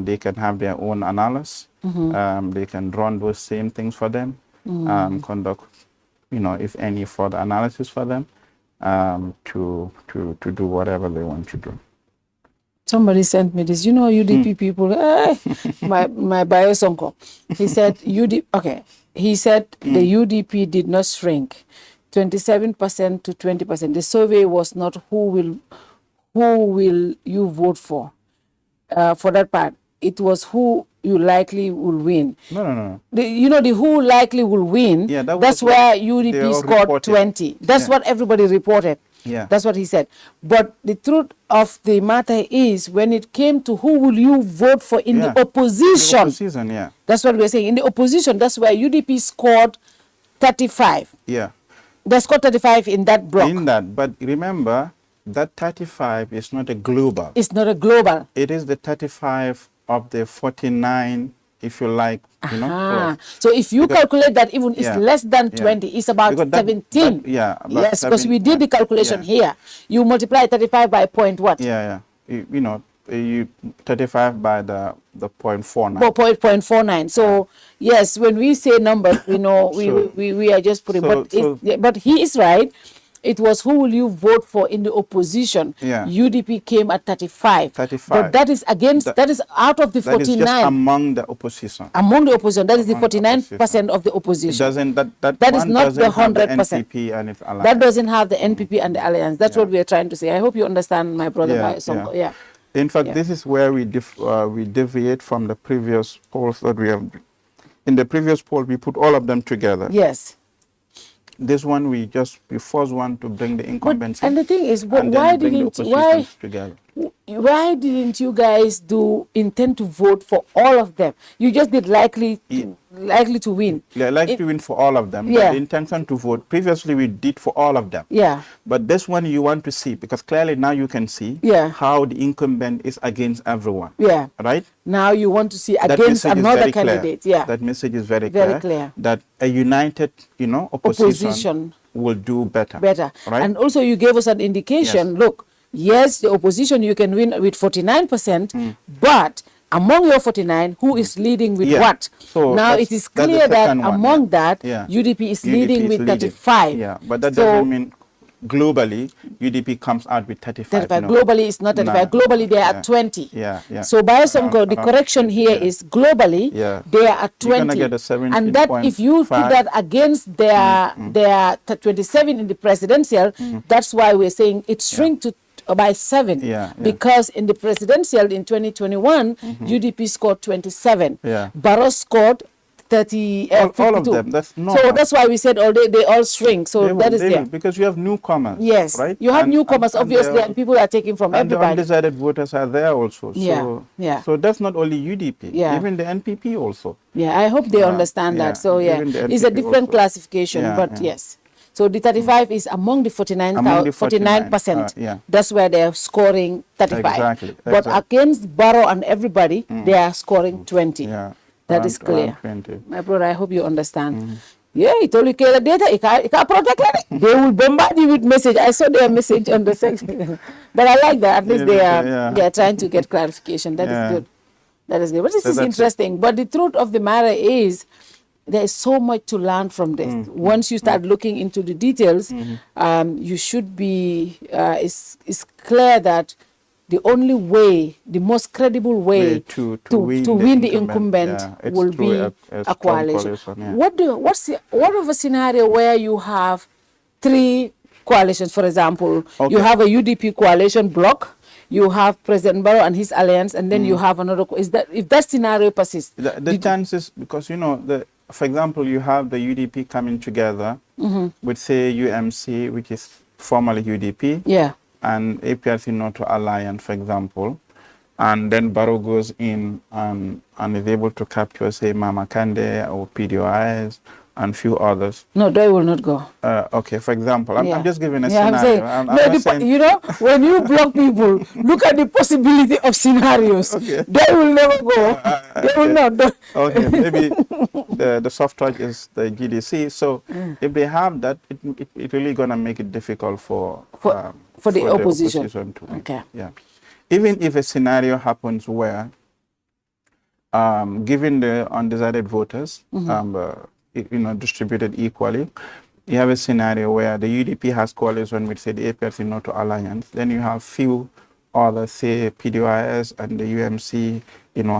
They can have their own analysis. They can run those same things for them, conduct, if any further analysis for them, to do whatever they want to do. Somebody sent me this. UDP people. My bios uncle. He said He said the UDP did not shrink, 27% to 20%. The survey was not who will you vote for that part. It was who you likely will win. No. The who likely will win. Yeah, that's where UDP scored 20. That's what everybody reported. Yeah. That's what he said. But the truth of the matter is, when it came to who will you vote for in the opposition, that's what we're saying. In the opposition, that's where UDP scored 35. Yeah. They scored 35 in that block. But remember, that 35 is not a global. It's not a global. It is the 35 of the 49, if you like, So if you calculate that even it's less than 20, it's about 17. Yes, because we did the calculation here. You multiply 35 by point what? You 35 by the 0.49. 0.49. So yes, when we say numbers, we are just putting. But he is right. It was who will you vote for in the opposition. UDP came at 35. But that is out of the 49. That is just among the opposition. Among the opposition. That is the 49% of the opposition. That is not the 100%. That doesn't have the NPP and the Alliance. That's what we are trying to say. I hope you understand, my brother. Yeah. In fact, this is where we deviate from the previous polls that we have. In the previous poll, we put all of them together. Yes. This one, we force one to bring the incumbents. And the thing is, why didn't you guys intend to vote for all of them? You just did likely to win. Yeah, likely to win for all of them. But the intention to vote, previously we did for all of them. Yeah. But this one you want to see, because clearly now you can see how the incumbent is against everyone. Yeah. Right? Now you want to see against another candidate. Yeah. That message is very clear. That a united, opposition will do better. Right? And also you gave us an indication, look, yes, the opposition you can win with 49%, but among your 49, who is leading with what? So now it is clear that among that, UDP is leading with 35. Yeah, but that doesn't mean globally UDP comes out with 35. Globally it's not 35. Globally they are at 20. So by some the correction here is globally they are at 20. And that if you put that against their 27 in the presidential, that's why we're saying it shrink to by 7 because in the presidential in 2021 UDP scored 27. Barrow scored 30. All of them. So that's why we said they all shrink. So that is there. Because you have newcomers. Yes, right? You have newcomers obviously, and people are taking from everybody. And the undecided voters are there also. So that's not only UDP. Even the NPP also. Yeah, I hope they understand that. So it's a different classification, but yes. So the 35 is among the 49%. That's where they're scoring 35. Exactly. But against Barrow and everybody, they are scoring 20. That is clear. My brother, I hope you understand. Yeah, it only the data. It can't protect it. They will bombard you with message. I saw their message on the section. But I like that. At least they are trying to get clarification. That is good. That is good. But this is interesting. But the truth of the matter is, there is so much to learn from this. Once you start looking into the details, you should be, it's clear that the only way, the most credible way to win the incumbent will be a coalition. What of a scenario where you have 3 coalitions, for example, you have a UDP coalition bloc, you have President Barrow and his alliance, and then you have another, if that scenario persists? The chances, because, for example, you have the UDP coming together with, say, UMC, which is formerly UDP, and APRC Noto Alliance, for example, and then Barrow goes in and is able to capture, say, Mama Kande or PDOIS and few others. No, they will not go. Okay, for example, I'm just giving a I'm scenario. saying, I'm not saying... You know, when you block people, look at the possibility of scenarios. Okay. They will never go. They will not. Okay, maybe the soft touch is the GDC. So if they have that, it really gonna make it difficult for the opposition to win. Okay. Yeah. Even if a scenario happens where, given the undecided voters, distributed equally, you have a scenario where the UDP has coalition with, say, the APRC Noto Alliance. Then you have few others, say, PDYS and the UMC,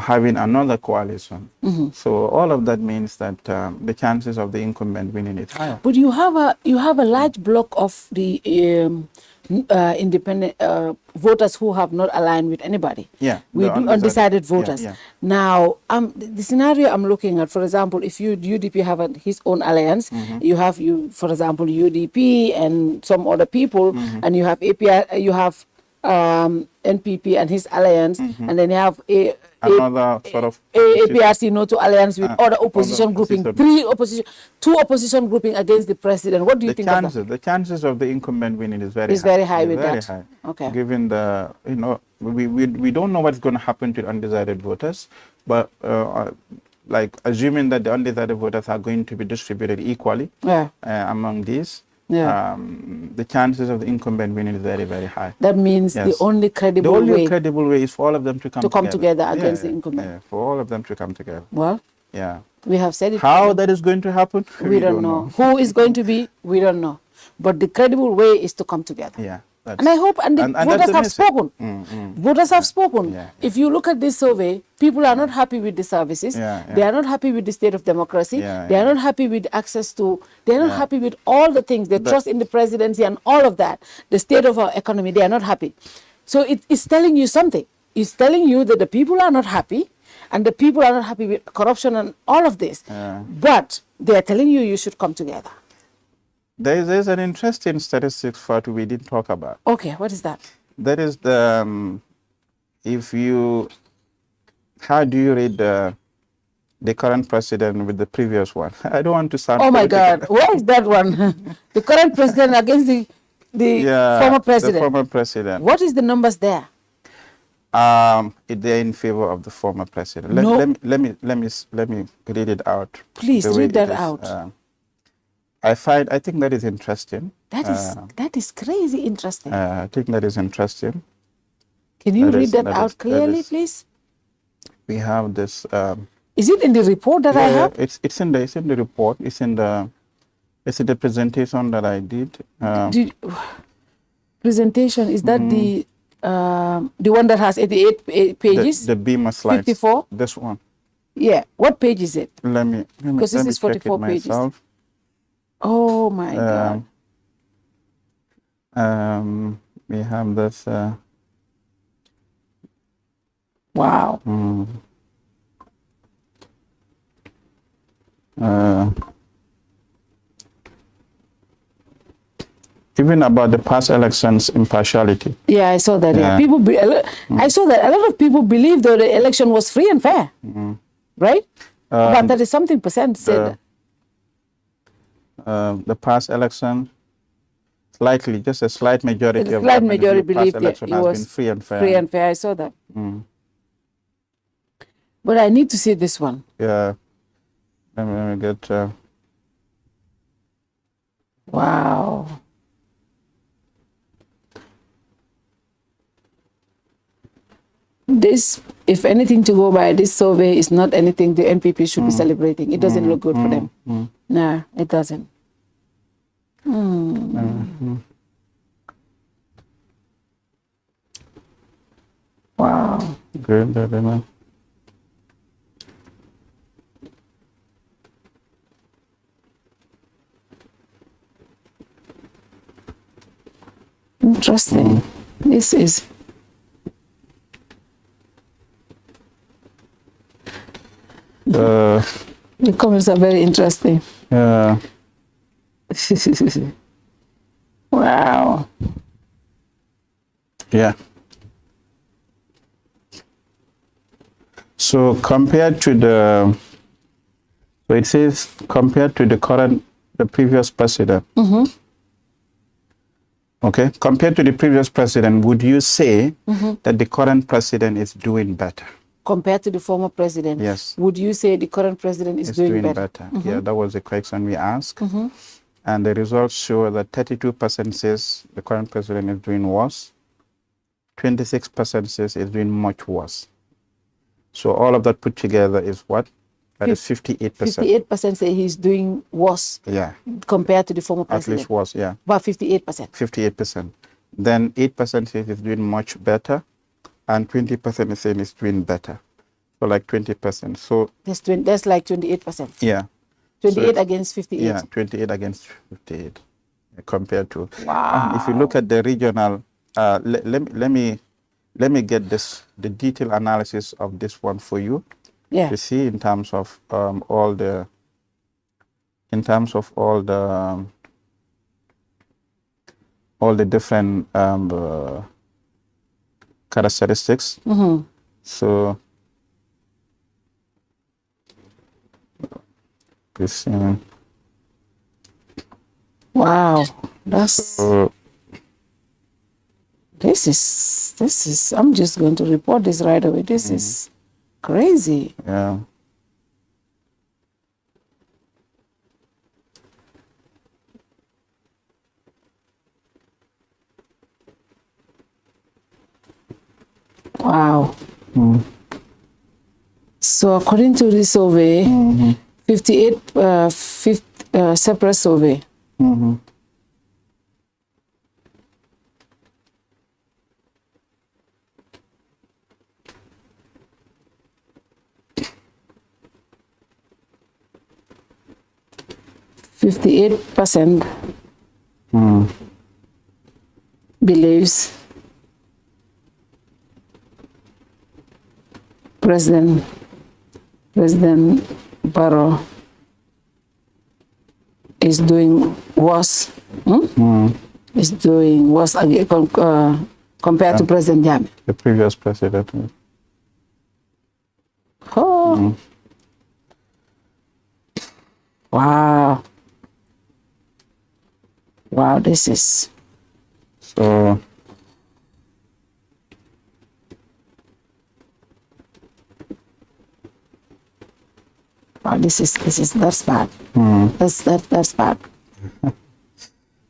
having another coalition. So all of that means that the chances of the incumbent winning is higher. But you have a large block of the independent voters who have not aligned with anybody. Yeah, we do undecided voters. Yeah. Now, the scenario I'm looking at, for example, if UDP have his own alliance, you have for example, UDP and some other people, and you have APR, you have NPP and his alliance, and then you have another sort of APRC Noto alliance with other opposition grouping, two opposition grouping against the president. What do you think of that? The chances of the incumbent winning is very high. Very high with very that. High. Okay. Given the, we don't know what's going to happen to undecided voters, but like assuming that the undecided voters are going to be distributed equally among these. Yeah. The chances of the incumbent winning is very, very high. That means the only credible way is for all of them to come together against the incumbent. Yeah, for all of them to come together. Well, we have said it. How that is going to happen, we don't know. Who is going to be, we don't know. But the credible way is to come together. Yeah. And I hope, and voters have spoken. Voters have spoken. Yeah. If you look at this survey, people are not happy with the services. They are not happy with the state of democracy. They are not happy with access to, they are not happy with all the things. They trust in the presidency and all of that. The state of our economy, they are not happy. So it's telling you something. It's telling you that the people are not happy, and the people are not happy with corruption and all of this. But they are telling you should come together. There's an interesting statistic we didn't talk about. Okay, what is that? That is the, how do you read the current president with the previous one? I don't want to sound my God, where is that one? The current president against the former president. The former president. What is the numbers there? They're in favor of the former president. Let me read it out. Please read that out. I think that is interesting. That is crazy interesting. I think that is interesting. Can you read that out clearly, please? We have this. Is it in the report that I have? It's in the report. It's in the presentation that I did. Presentation, is that the one that has 88 pages? The Beamer slides. 54. This one. Yeah. What page is it? Because this is 44 pages. Oh my God. We have this. Wow. Even about the past elections impartiality. Yeah, I saw that. Yeah. I saw that a lot of people believe that the election was free and fair. Right? About 30-something% said that. The past election, just a slight majority of believe the election has been free and fair. Free and fair, I saw that. But I need to see this one. Yeah. Let me get... Wow. This, if anything to go by, this survey is not anything the NPP should be celebrating. It doesn't look good for them. No, it doesn't. Wow. Good, interesting. This is... The comments are very interesting. Yeah. Wow. Yeah. So compared to So it says compared to the previous president. Okay, compared to the previous president, would you say that the current president is doing better? Compared to the former president, yes. Would you say the current president is doing better? Yeah, that was the question we asked. And the results show that 32% says the current president is doing worse. 26% says it's doing much worse. So all of that put together is what? That is 58%. 58% say he's doing worse. Yeah. Compared to the former president. At least worse, yeah. About 58%. 58%. Then 8% says it's doing much better, and 20% is saying it's doing better. So like 20%. So that's like 28%. Yeah. 28 against 58. Yeah, 28 against 58 compared to. Wow. If you look at the regional, let me get the detailed analysis of this one for you. Yeah. To see in terms of all the different characteristics. So this. Wow, that's. This is. I'm just going to report this right away. This is crazy. Yeah. Wow. So according to this survey, 58 CepRass survey. 58% believes President Barrow is doing worse. Is doing worse compared to President Jammeh. The previous president. Oh. Wow. Wow, this is so. Wow, that's bad. That's bad.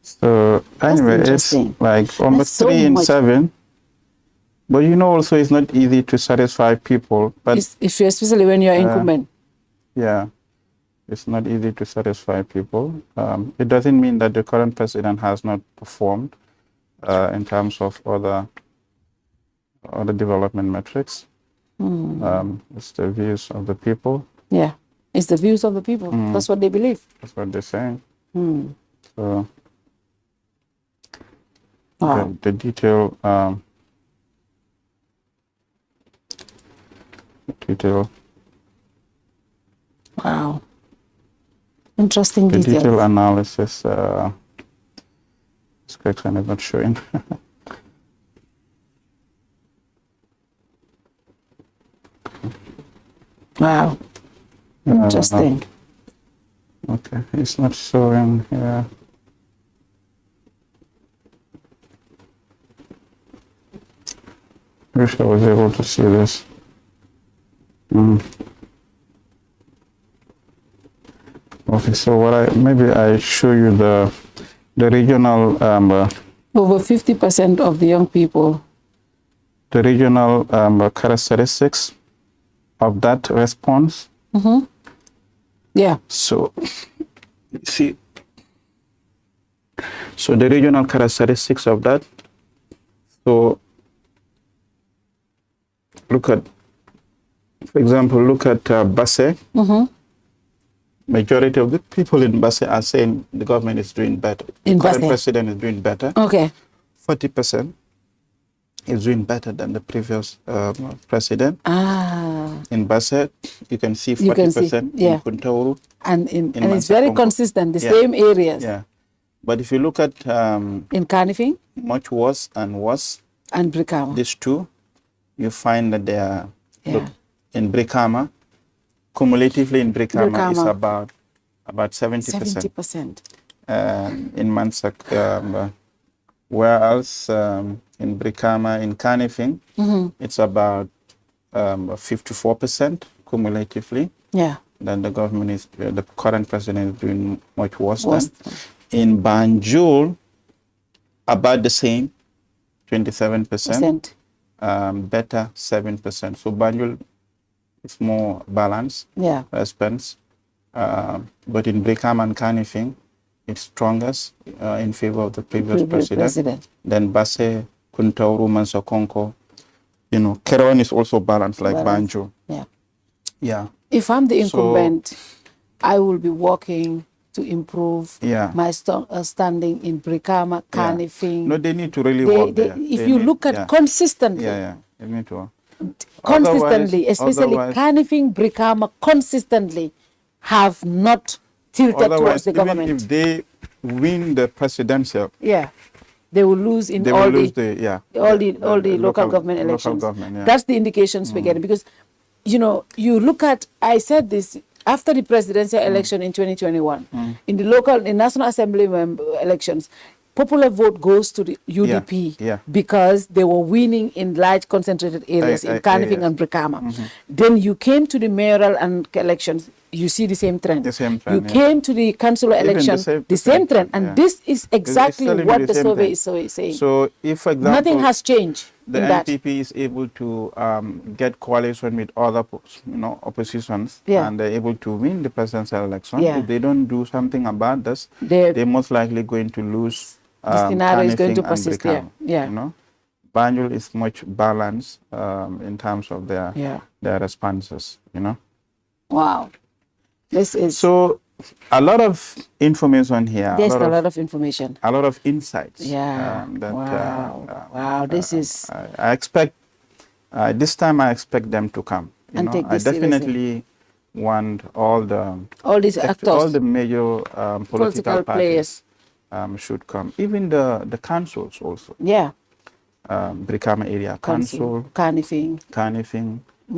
So anyway, it's like almost 3 in 7. But you know, also it's not easy to satisfy people. But especially when you're incumbent. Yeah, it's not easy to satisfy people. It doesn't mean that the current president has not performed in terms of other development metrics. It's the views of the people. Yeah, it's the views of the people. That's what they believe. That's what they're saying. So the detail. Wow. Interesting the details. detailed analysis. This question is not showing. Wow. Interesting. Okay, it's not showing here. I wish I was able to see this. Okay, so maybe I show you the regional. Over 50% of the young people. The regional characteristics of that response. Yeah. So, see. So the regional characteristics of that. So, look at, for example, look at Basse. Majority of the people in Basse are saying the government is doing better. The current president is doing better. Okay. 40% is doing better than the previous president. In Basse, you can see 40% in Kuntauru. And it's very consistent, the same areas. Yeah. But if you look at in Kanifing, much worse and worse. And Brikama. These two, you find that they are look, in Brikama, cumulatively in Brikama is about 70%. 70%. In Mansak, where else? In Brikama, in Kanifing, it's about 54% cumulatively. Yeah. Then the government is, the current president is doing much worse than. In Banjul, about the same, 27%. Better, 7%. So Banjul is more balanced response. But in Brikama and Kanifing, it's strongest in favor of the previous president. Then Basse, Kuntauru, Mansakonko, Keron is also balanced like Banjul. Yeah. If I'm the incumbent, I will be working to improve my standing in Brikama, Kanifing. No, they need to really work there. If you look at consistently. They need to work. Consistently, especially Kanifing, Brikama, consistently have not tilted towards the government. If they win the presidential, they will lose in all the local government elections. That's the indications we're getting, because you look at, I said this after the presidential election in 2021, in the National Assembly elections, popular vote goes to the UDP because they were winning in large concentrated areas in Kanifing and Brikama. Then you came to the mayoral and elections, you see the same trend. You came to the councillor election, the same trend. And this is exactly what the survey is saying. So if, for example, nothing has changed. The NPP is able to get coalition with other oppositions, and they're able to win the presidential election. If they don't do something about this, they're most likely going to lose. The scenario is going to persist. Banjul is much balanced in terms of their responses. Wow, this is so a lot of information here. There's a lot of information. A lot of insights. Wow, this is. I expect this time. I expect them to come. And take this I definitely want all these actors, all the major political players should come. Even the councils also. Brikama area council, Kanifing,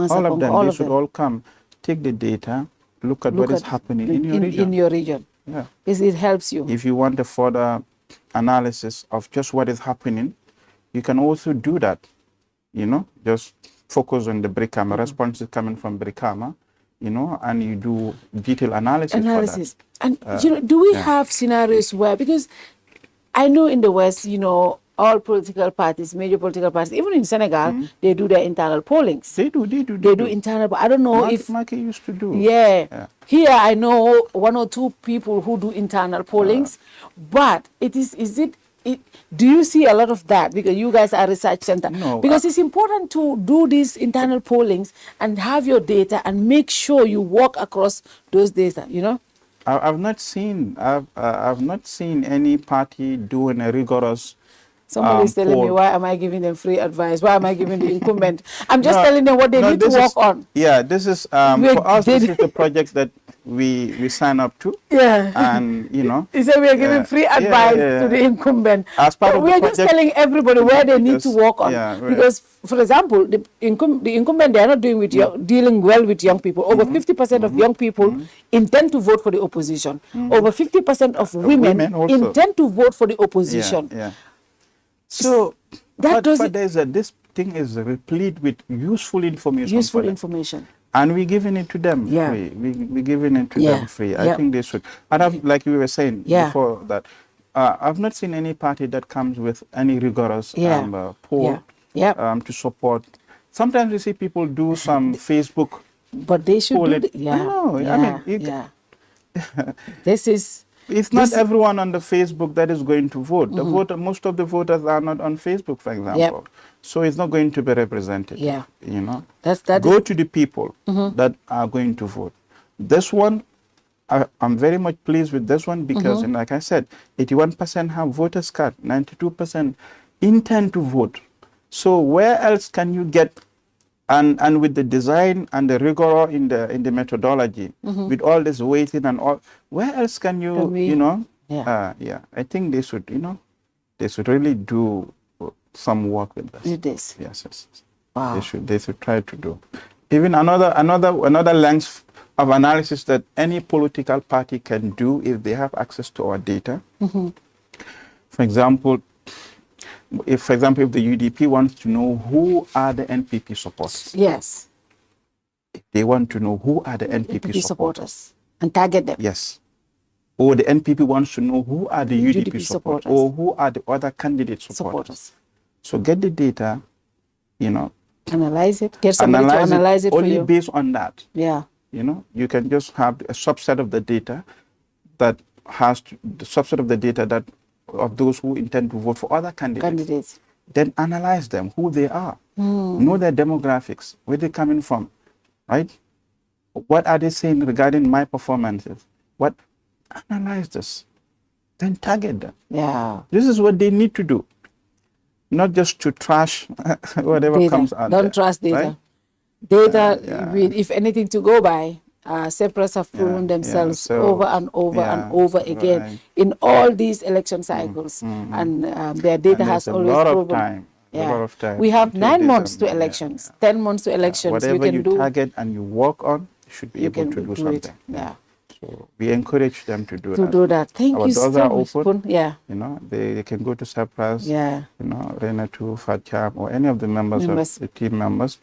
all of them. They should all come. Take the data. Look at what is happening in your region. It helps you. If you want a further analysis of just what is happening, you can also do that. Just focus on the Brikama, responses coming from Brikama, and you do detailed analysis. For that. And do we have scenarios where, because I know in the West, all political parties, major political parties, even in Senegal, they do their internal pollings. They do internal. I don't know if Maki used to do. Here I know one or two people who do internal pollings, but do you see a lot of that? Because you guys are a research center. No, because it's important to do these internal pollings and have your data and make sure you walk across those data. I've not seen any party doing a rigorous. Somebody is telling me, why am I giving them free advice? Why am I giving the incumbent? I'm just telling them what they need to work on. This is for us. This is the project that we sign up to. And he said we are giving free advice to the incumbent. As part of we are just telling everybody where they need to work on. Because, for example, the incumbent, they are not dealing well with young people. Over 50% of young people intend to vote for the opposition. Over 50% of women intend to vote for the opposition. So, this thing is replete with useful information. And we're giving it to them free. We're giving it to them free. I think they should. And like we were saying before that, I've not seen any party that comes with any rigorous poll to support. Sometimes you see people do some Facebook. But they should this is. It's not everyone on the Facebook that is going to vote. Most of the voters are not on Facebook, for example. So it's not going to be represented. Go to the people that are going to vote. This one, I'm very much pleased with this one because, like I said, 81% have voters card, 92% intend to vote. So where else can you get, and with the design and the rigor in the methodology, with all this weighting and all, where else can you, I think they should really do some work with this. Yes. Wow. They should try to do. Even another length of analysis that any political party can do if they have access to our data. For example, if the UDP wants to know who are the NPP supporters. Yes. If they want to know who are the NPP supporters. And target them. Yes. Or the NPP wants to know who are the UDP supporters. Or who are the other candidate supporters. So get the data, analyze it. Get somebody to analyze it for you. Only based on that. Yeah. You can just have a subset of the data that of those who intend to vote for other candidates. Then analyze them, who they are. Know their demographics, where they're coming from, right? What are they saying regarding my performances? Analyze this. Then target them. Yeah. This is what they need to do. Not just to trash whatever data. comes out. Don't trust data. Right? Data, if anything to go by, CepRass have proven themselves over and over again in all these election cycles. And their data has always proven. We have 9 months to elections, 10 months to elections. Whatever you target and you work on, you should be able to do something. So we encourage them to do that. Thank you so much. Our doors are open. Yeah. They can go to CepRass. Yeah. Renatu, Fatcham, or any of the members of the team members.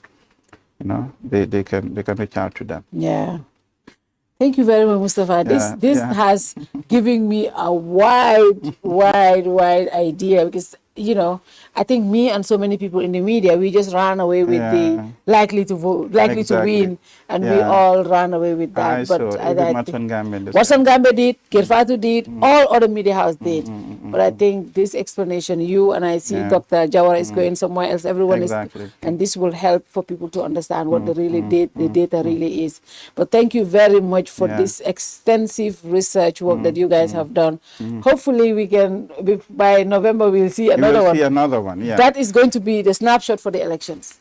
They can reach out to them. Yeah. Thank you very much, Mustapha. This has given me a wide idea, because I think me and so many people in the media, we just ran away with the likely to vote, likely to win, and we all ran away with that. Watson Gambe did, Kerr Fatou did, all other media house did. But I think this explanation, you and I see Dr. Jawara is going somewhere else, everyone is, and this will help for people to understand what the data really is. But thank you very much for this extensive research work that you guys have done. Hopefully we can, by November, we'll see another one. That is going to be the snapshot for the elections.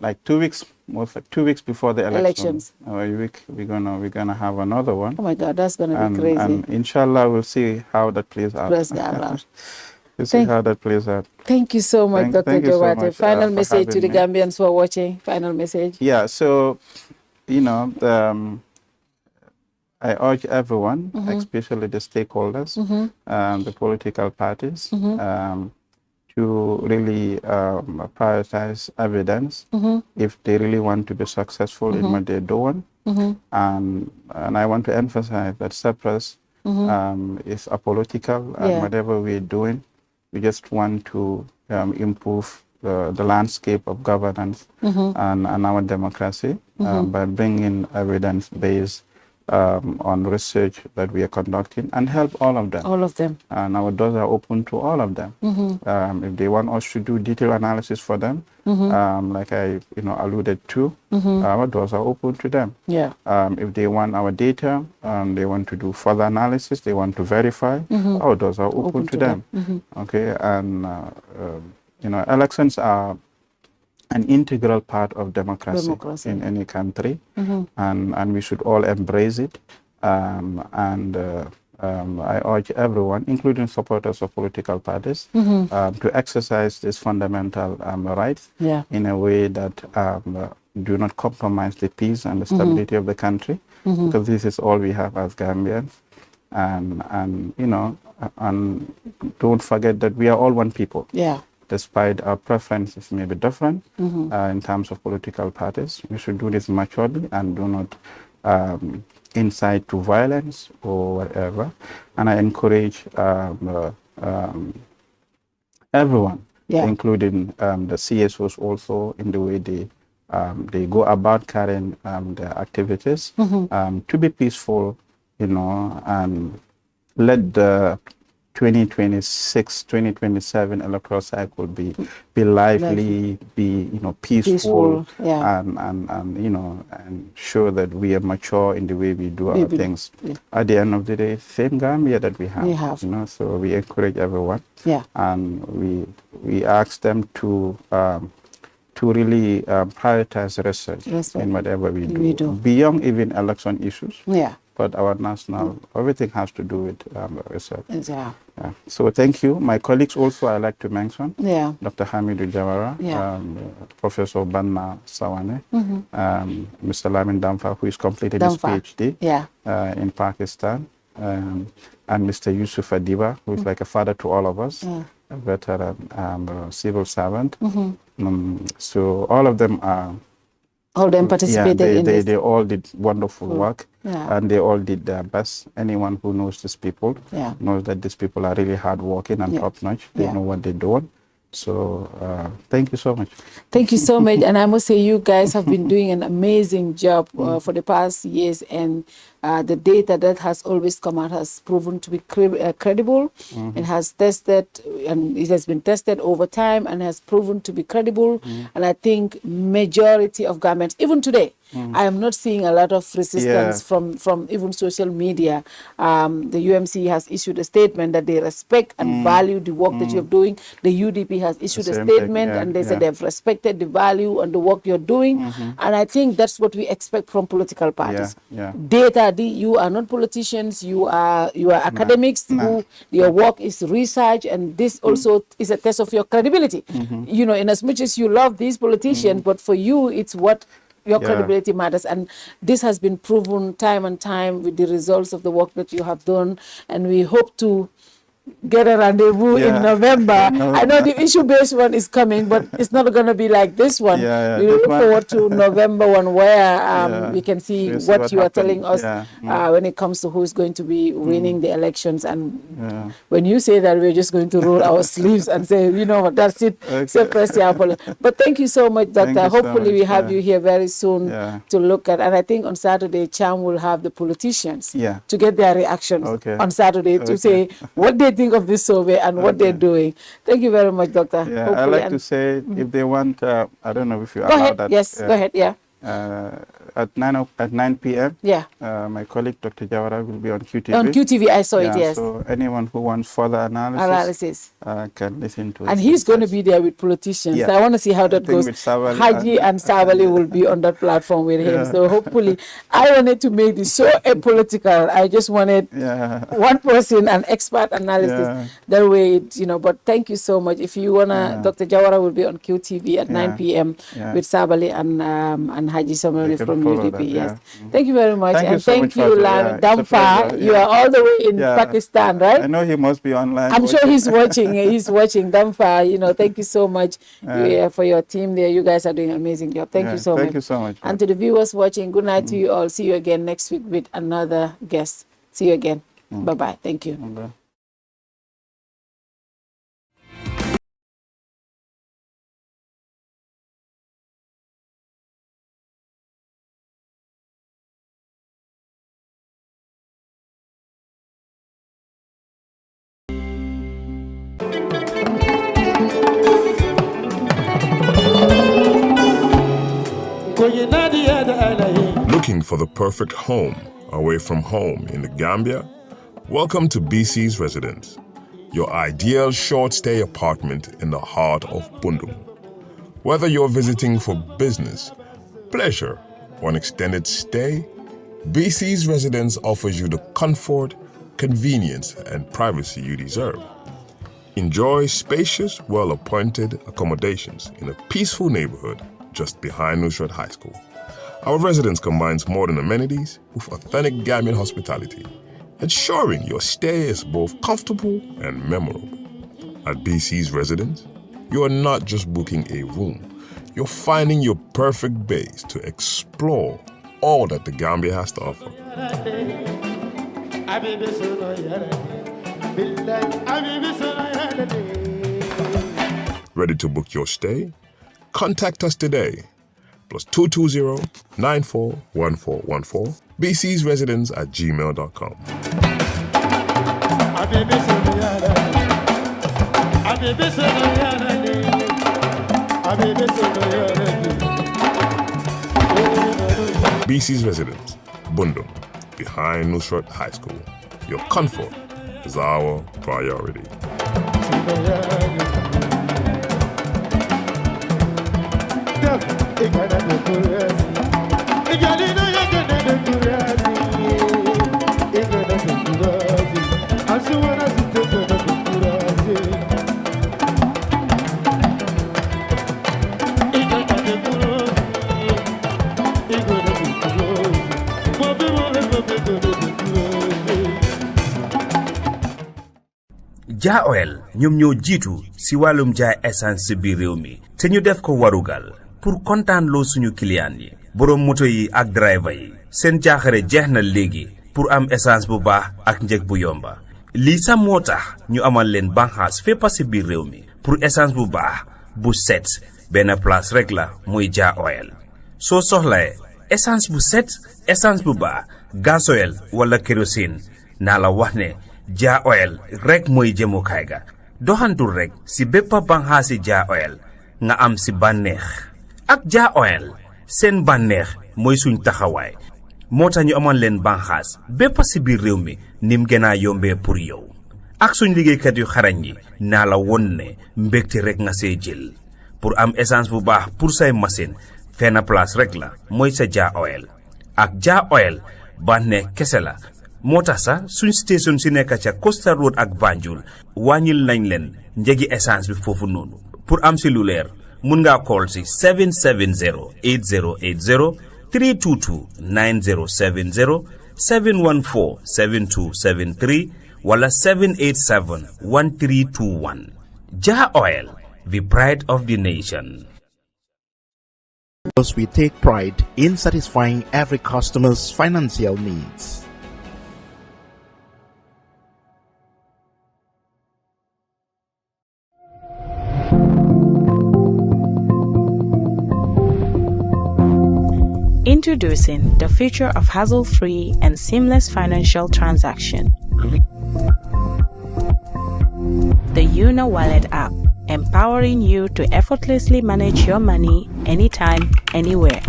Like 2 weeks, most like 2 weeks before the elections. We're gonna have another one. Oh my God, that's gonna be crazy. And inshallah, we'll see how that plays out. We'll see how that plays out. Thank you so much, Dr. Jobarteh. Final message to the Gambians who are watching. Final message. Yeah. So, I urge everyone, especially the stakeholders, the political parties, to really prioritize evidence if they really want to be successful in what they're doing. And I want to emphasize that CepRass is apolitical, and whatever we're doing, we just want to improve the landscape of governance and our democracy by bringing evidence-based on research that we are conducting, and help all of them. All of them. And our doors are open to all of them. If they want us to do detailed analysis for them, like I alluded to, our doors are open to them. Yeah. If they want our data, they want to do further analysis, they want to verify, our doors are open to them. Okay, and elections are an integral part of democracy. In any country, and we should all embrace it. I urge everyone, including supporters of political parties, to exercise these fundamental rights in a way that do not compromise the peace and the stability of the country, because this is all we have as Gambians. And don't forget that we are all one people. Yeah. Despite our preferences may be different in terms of political parties, we should do this maturely and do not incite to violence or whatever. And I encourage everyone, including the CSOs also, in the way they go about carrying their activities, to be peaceful, and let the 2026, 2027 electoral cycle be lively, be peaceful, and show that we are mature in the way we do our things. At the end of the day, same Gambia that we have. So we encourage everyone, and we ask them to really prioritize research in whatever we do, beyond even election issues. but our national, everything has to do with research. Yeah. Yeah. So thank you. My colleagues also I like to mention. Yeah. Dr. Hamidou Jawara, Yeah. Professor Banna Sawane, Mr. Lamin Damfa, who is completed his PhD in Pakistan, and Mr. Yusuf Adiba, who is like a father to all of us, a veteran civil servant. So all of them are. All them participated in this. They all did wonderful work, and they all did their best. Anyone who knows these people knows that these people are really hardworking and top-notch. They know what they're doing. So thank you so much. Thank you so much. And I must say you guys have been doing an amazing job for the past years, and the data that has always come out has proven to be credible. It has tested, and it has been tested over time and has proven to be credible. And I think majority of governments, even today, I am not seeing a lot of resistance from even social media. The UMC has issued a statement that they respect and value the work that you're doing. The UDP has issued a statement and they said they've respected the value and the work you're doing. And I think that's what we expect from political parties. Data, you are not politicians, you are academics who your work is research, and this also is a test of your credibility. You know, in as much as you love these politicians, but for you, it's what your credibility matters, and this has been proven time and time with the results of the work that you have done, and we hope to get a rendezvous in November. I know the issue-based one is coming, but it's not going to be like this one. We look forward to November one, where we can see what you are telling us when it comes to who is going to be winning the elections. And when you say that, we're just going to roll our sleeves and say, you know what, that's it. CepRass. But thank you so much, Doctor. Hopefully we have you here very soon to look at. And I think on Saturday, Cham will have the politicians to get their reactions on Saturday to say what they think of this survey and what they're doing. Thank you very much, Doctor. I like to say, if they want, I don't know if you allow that. Yes, go ahead. At 9 p.m. My colleague Dr. Jawara will be on QTV. On QTV, I saw it. Yes. So anyone who wants further analysis can listen to it. And he's going to be there with politicians. So I want to see how that goes. Haji and Savali will be on that platform with him. So hopefully, I wanted to make this so apolitical. I just wanted one person, an expert analysis. That way, you know. But thank you so much. If you wanna, Dr. Jawara will be on QTV at 9 p.m. with Savali and Haji Samari from UDP. Yes. Thank you very much. And thank you, Damfa. You are all the way in Pakistan, right? I know he must be online. I'm sure he's watching. He's watching. Damfa, you know, thank you so much for your team there. You guys are doing an amazing job. Thank you so much. Thank you so much. And to the viewers watching, good night to you all. See you again next week with another guest. See you again. Bye-bye. Thank you. Bye. Looking for the perfect home away from home in the Gambia? Welcome to BC's Residence, your ideal short-stay apartment in the heart of Bundum. Whether you're visiting for business, pleasure, or an extended stay, BC's Residence offers you the comfort, convenience, and privacy you deserve. Enjoy spacious, well-appointed accommodations in a peaceful neighborhood just behind Nusrat High School. Our residence combines modern amenities with authentic Gambian hospitality, ensuring your stay is both comfortable and memorable. At BC's Residence, you are not just booking a room, you're finding your perfect base to explore all that the Gambia has to offer. Ready to book your stay? Contact us today. +220-941414. BC's Residence at gmail.com. BC's Residence, Bundum, behind Nusrat High School. Your comfort is our priority. Ja Oil ñoom ñoo jiitu si wàllum jaay essence si biir réew mi te ñu def ko warugal pour kontaan loo suñu client yi boroom moto yi ak driver yi seen jaaxare jeex na léegi pour am essence bu baax ak njëg bu yomba lii sax moo tax ñu amal leen banxaas fépp si biir réew mi pour essence bu baax bu set benn place rek la muy Ja Oil soo soxlae essence bu set essence bu baax gasoil wala kérosine naa la wax ne Ja Oil rek mooy jëmukaay ga doxantul rek si bépp banxaasi Ja Oil nga am si bànneex ak Ja Oil seen bànneex mooy suñ taxawaay moo tax ñu amoon leen banxaas bépp si biir réew mi nim gën a yombee pour yow ak suñ liggéeykat yu xarañ yi naa la won ne mbégte rek nga see jël pour am essence bu baax pour say machine fenn place rek la mooy sa Ja Oil ak Ja Oil bànneex kese la moo tax sax suñ station si nekk ca Costa Road ak Banjul wàññil nañ leen njëgi essence bi foofu noonu pour am si lu leer mun ngaa call si 770-8080 322-9070 714-7273 wala 787-1321 Ja Oil, the pride of the nation. Because we take pride in satisfying every customer's financial needs. Introducing the future of hassle-free and seamless financial transaction. The Wallet app, empowering you to effortlessly manage your money anytime, anywhere.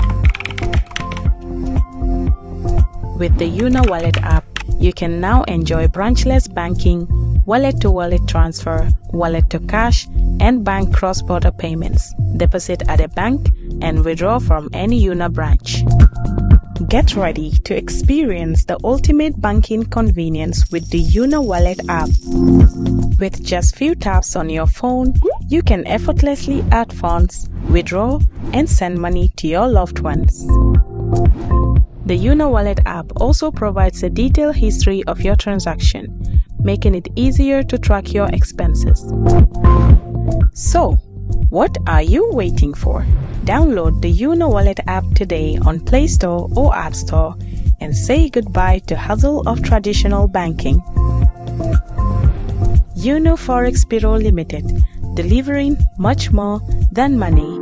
With the Wallet app, you can now enjoy branchless banking, wallet-to-wallet transfer, wallet-to-cash, and bank cross-border payments. Deposit at a bank and withdraw from any Una branch. Get ready to experience the ultimate banking convenience with the Wallet app. With just few taps on your phone, you can effortlessly add funds, withdraw, and send money to your loved ones. The Wallet app also provides a detailed history of your transaction, making it easier to track your expenses. So, what are you waiting for? Download the Wallet app today on Play Store or App Store and say goodbye to hassle of traditional banking. Forex Bureau Limited, delivering much more than money.